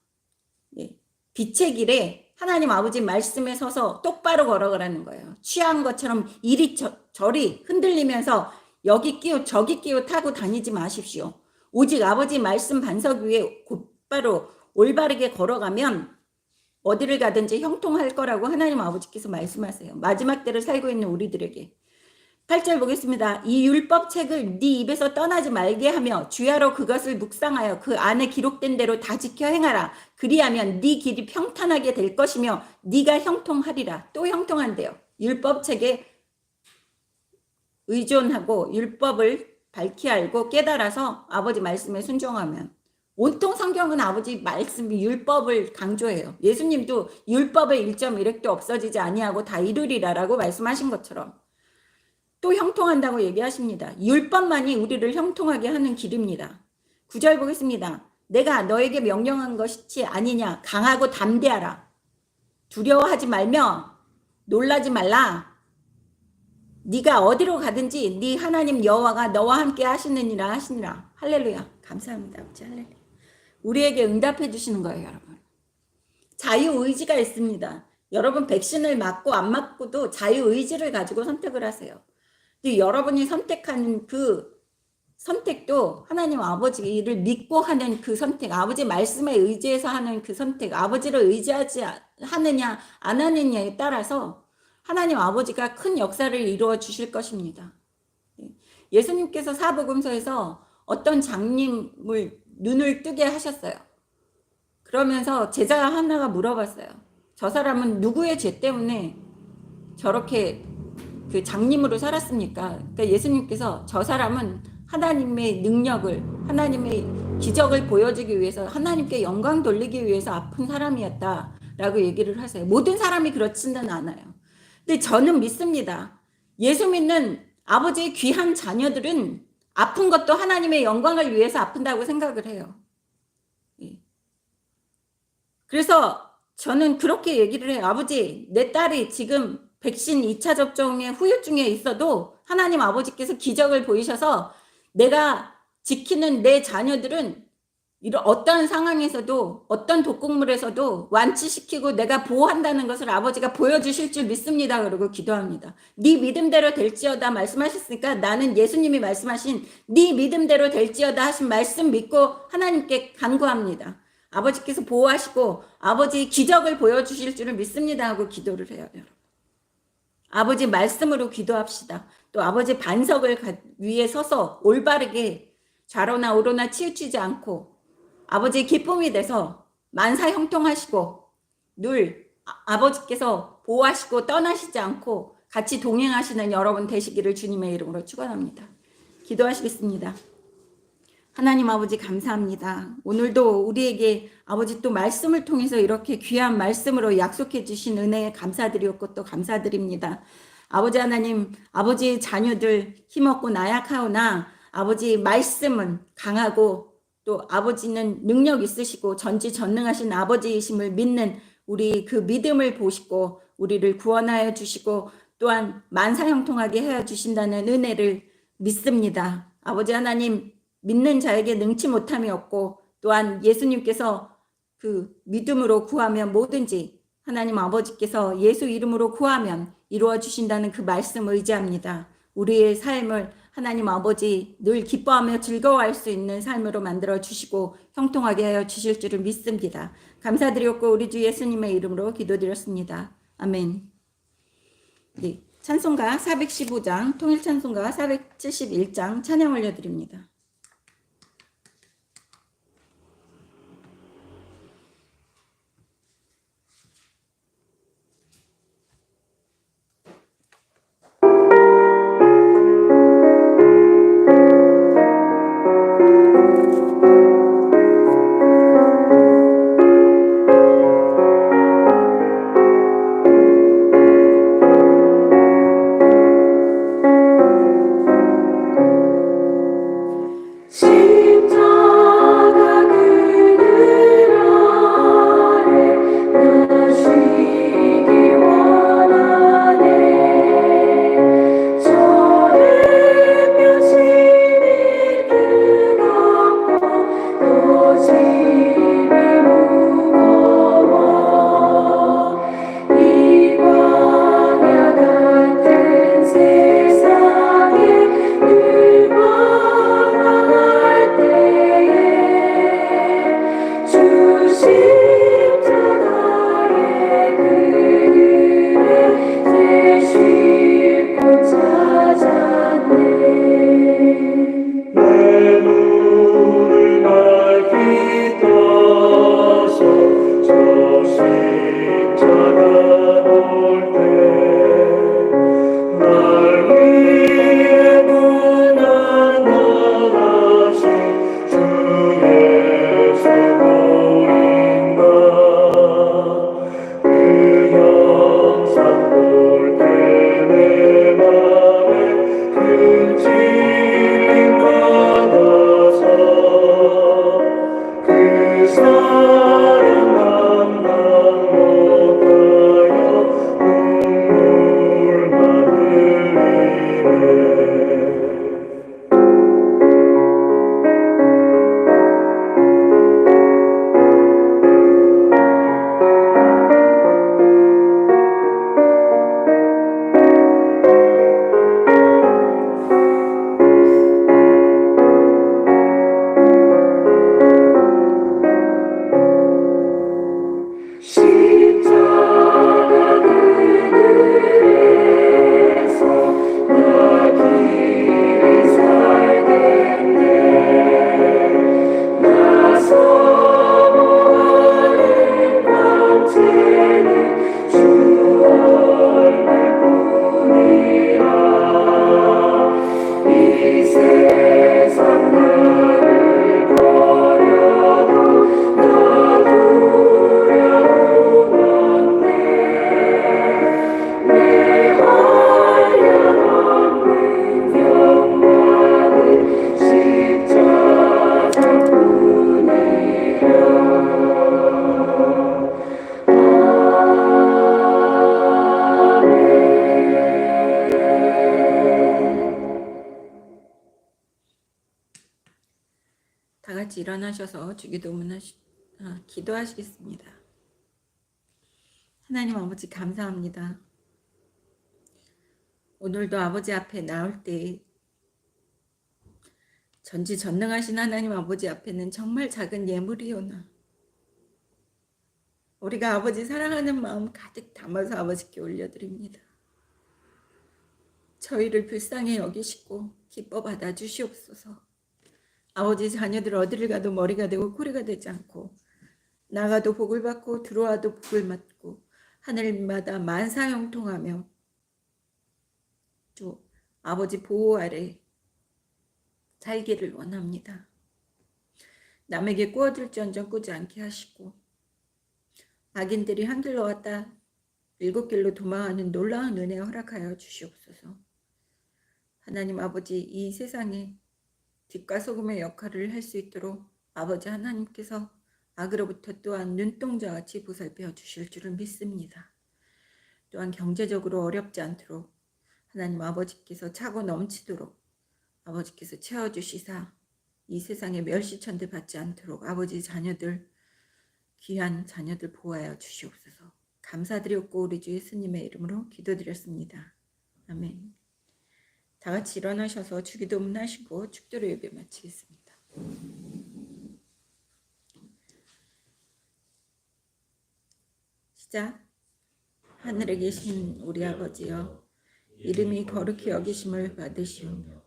빛의 길에 하나님 아버지 말씀에 서서 똑바로 걸어가라는 거예요. 취한 것처럼 이리저리 흔들리면서 여기 끼우 저기 끼우 타고 다니지 마십시오. 오직 아버지 말씀 반석 위에 곧바로 올바르게 걸어가면 어디를 가든지 형통할 거라고 하나님 아버지께서 말씀하세요. 마지막 때를 살고 있는 우리들에게. 8절 보겠습니다. 이 율법책을 네 입에서 떠나지 말게 하며 주야로 그것을 묵상하여 그 안에 기록된 대로 다 지켜 행하라. 그리하면 네 길이 평탄하게 될 것이며 네가 형통하리라. 또 형통한대요. 율법책에 의존하고 율법을 밝히 알고 깨달아서 아버지 말씀에 순종하면. 온통 성경은 아버지 말씀이 율법을 강조해요. 예수님도 율법의 1.1획도 없어지지 아니하고 다 이루리라라고 말씀하신 것처럼 또 형통한다고 얘기하십니다. 율법만이 우리를 형통하게 하는 길입니다. 9절 보겠습니다. 내가 너에게 명령한 것이 아니냐. 강하고 담대하라. 두려워하지 말며 놀라지 말라. 네가 어디로 가든지 네 하나님 여호와가 너와 함께 하시느니라 하시니라. 할렐루야. 감사합니다. 아버지. 할렐루야. 우리에게 응답해 주시는 거예요, 여러분. 자유의지가 있습니다. 여러분 백신을 맞고 안 맞고도 자유의지를 가지고 선택을 하세요. 근데 여러분이 선택하는 그 선택도 하나님 아버지를 믿고 하는 그 선택, 아버지 말씀에 의지해서 하는 그 선택, 아버지를 의지하지 하느냐 안 하느냐에 따라서 하나님 아버지가 큰 역사를 이루어 주실 것입니다. 예수님께서 사복음서에서 어떤 장님을 눈을 뜨게 하셨어요. 그러면서 제자 하나가 물어봤어요. 저 사람은 누구의 죄 때문에 저렇게 그 장님으로 살았습니까? 그러니까 예수님께서 저 사람은 하나님의 능력을, 하나님의 기적을 보여주기 위해서, 하나님께 영광 돌리기 위해서 아픈 사람이었다라고 얘기를 하세요. 모든 사람이 그렇지는 않아요. 근데 저는 믿습니다. 예수 믿는 아버지의 귀한 자녀들은 아픈 것도 하나님의 영광을 위해서 아픈다고 생각을 해요. 그래서 저는 그렇게 얘기를 해요. 아버지, 내 딸이 지금 백신 2차 접종의 후유증에 있어도 하나님 아버지께서 기적을 보이셔서 내가 지키는 내 자녀들은 이런 어떤 상황에서도 어떤 독극물에서도 완치시키고 내가 보호한다는 것을 아버지가 보여주실 줄 믿습니다. 그러고 기도합니다. 네 믿음대로 될지어다 말씀하셨으니까 나는 예수님이 말씀하신 네 믿음대로 될지어다 하신 말씀 믿고 하나님께 간구합니다. 아버지께서 보호하시고 아버지 기적을 보여주실 줄을 믿습니다 하고 기도를 해요. 여러분. 아버지 말씀으로 기도합시다. 또 아버지 반석을 위에 서서 올바르게 좌로나 우로나 치우치지 않고 아버지의 기쁨이 돼서 만사 형통하시고 늘 아버지께서 보호하시고 떠나시지 않고 같이 동행하시는 여러분 되시기를 주님의 이름으로 축원합니다. 기도하시겠습니다. 하나님 아버지 감사합니다. 오늘도 우리에게 아버지 또 말씀을 통해서 이렇게 귀한 말씀으로 약속해 주신 은혜에 감사드리었고 또 감사드립니다. 아버지 하나님, 아버지의 자녀들 힘없고 나약하오나 아버지 말씀은 강하고 또 아버지는 능력 있으시고 전지전능하신 아버지이심을 믿는 우리 그 믿음을 보시고 우리를 구원하여 주시고 또한 만사형통하게 하여 주신다는 은혜를 믿습니다. 아버지 하나님, 믿는 자에게 능치 못함이 없고 또한 예수님께서 그 믿음으로 구하면 뭐든지 하나님 아버지께서 예수 이름으로 구하면 이루어 주신다는 그 말씀 의지합니다. 우리의 삶을 하나님 아버지 늘 기뻐하며 즐거워할 수 있는 삶으로 만들어 주시고 형통하게 하여 주실 줄을 믿습니다. 감사드렸고 우리 주 예수님의 이름으로 기도드렸습니다. 아멘. 네, 찬송가 415장, 통일찬송가 471장 찬양 올려드립니다. 일어나셔서 기도하시겠습니다. 하나님 아버지 감사합니다. 오늘도 아버지 앞에 나올 때 전지전능하신 하나님 아버지 앞에는 정말 작은 예물이오나 우리가 아버지 사랑하는 마음 가득 담아서 아버지께 올려드립니다. 저희를 불쌍히 여기시고 기뻐 받아주시옵소서. 아버지 자녀들 어디를 가도 머리가 되고 꼬리가 되지 않고 나가도 복을 받고 들어와도 복을 받고 하늘마다 만사형통하며 또 아버지 보호 아래 살기를 원합니다. 남에게 꾸어들지언정 꾸지 않게 하시고 악인들이 한 길로 왔다 7길로 도망하는 놀라운 은혜 허락하여 주시옵소서. 하나님 아버지 이 세상에 빛과 소금의 역할을 할 수 있도록 아버지 하나님께서 악으로부터 또한 눈동자 같이 보살펴 주실 줄을 믿습니다. 또한 경제적으로 어렵지 않도록 하나님 아버지께서 차고 넘치도록 아버지께서 채워주시사 이 세상에 멸시천대 받지 않도록 아버지 자녀들 귀한 자녀들 보호하여 주시옵소서. 감사드렸고 우리 주 예수님의 이름으로 기도드렸습니다. 아멘. 다 같이 일어나셔서 주기도문 하시고 축도로 예배 마치겠습니다. 시작. 하늘에 계신 우리 아버지여, 이름이 거룩히 여기심을 받으시오며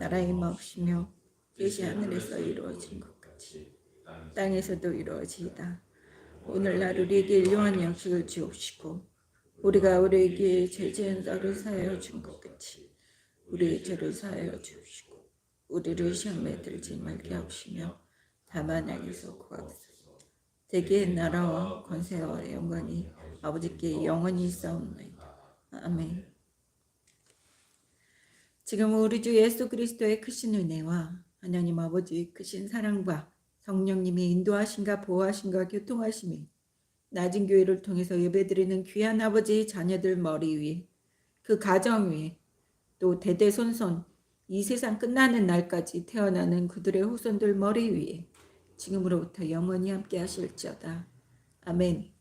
나라의 마옵시며 뜻이 하늘에서 이루어진 것 같이 땅에서도 이루어지이다. 오늘날 우리에게 일용할 양식을 주옵시고 우리가 우리에게 죄 지은 자를 사하여 준 것 같이 우리의 죄를 사하여 주시고 우리를 시험에 들지 말게 하옵시며 다만 악에서 구하옵소서. 대개의 나라와 권세와 영광이 아버지께 영원히 있사옵나이다. 아멘. 지금 우리 주 예수 그리스도의 크신 은혜와 하나님 아버지의 크신 사랑과 성령님의 인도하심과 보호하심과 교통하심이 낮은 교회를 통해서 예배드리는 귀한 아버지의 자녀들 머리 위에 그 가정 위에 또 대대손손 이 세상 끝나는 날까지 태어나는 그들의 후손들 머리 위에 지금으로부터 영원히 함께 하실지어다. 아멘.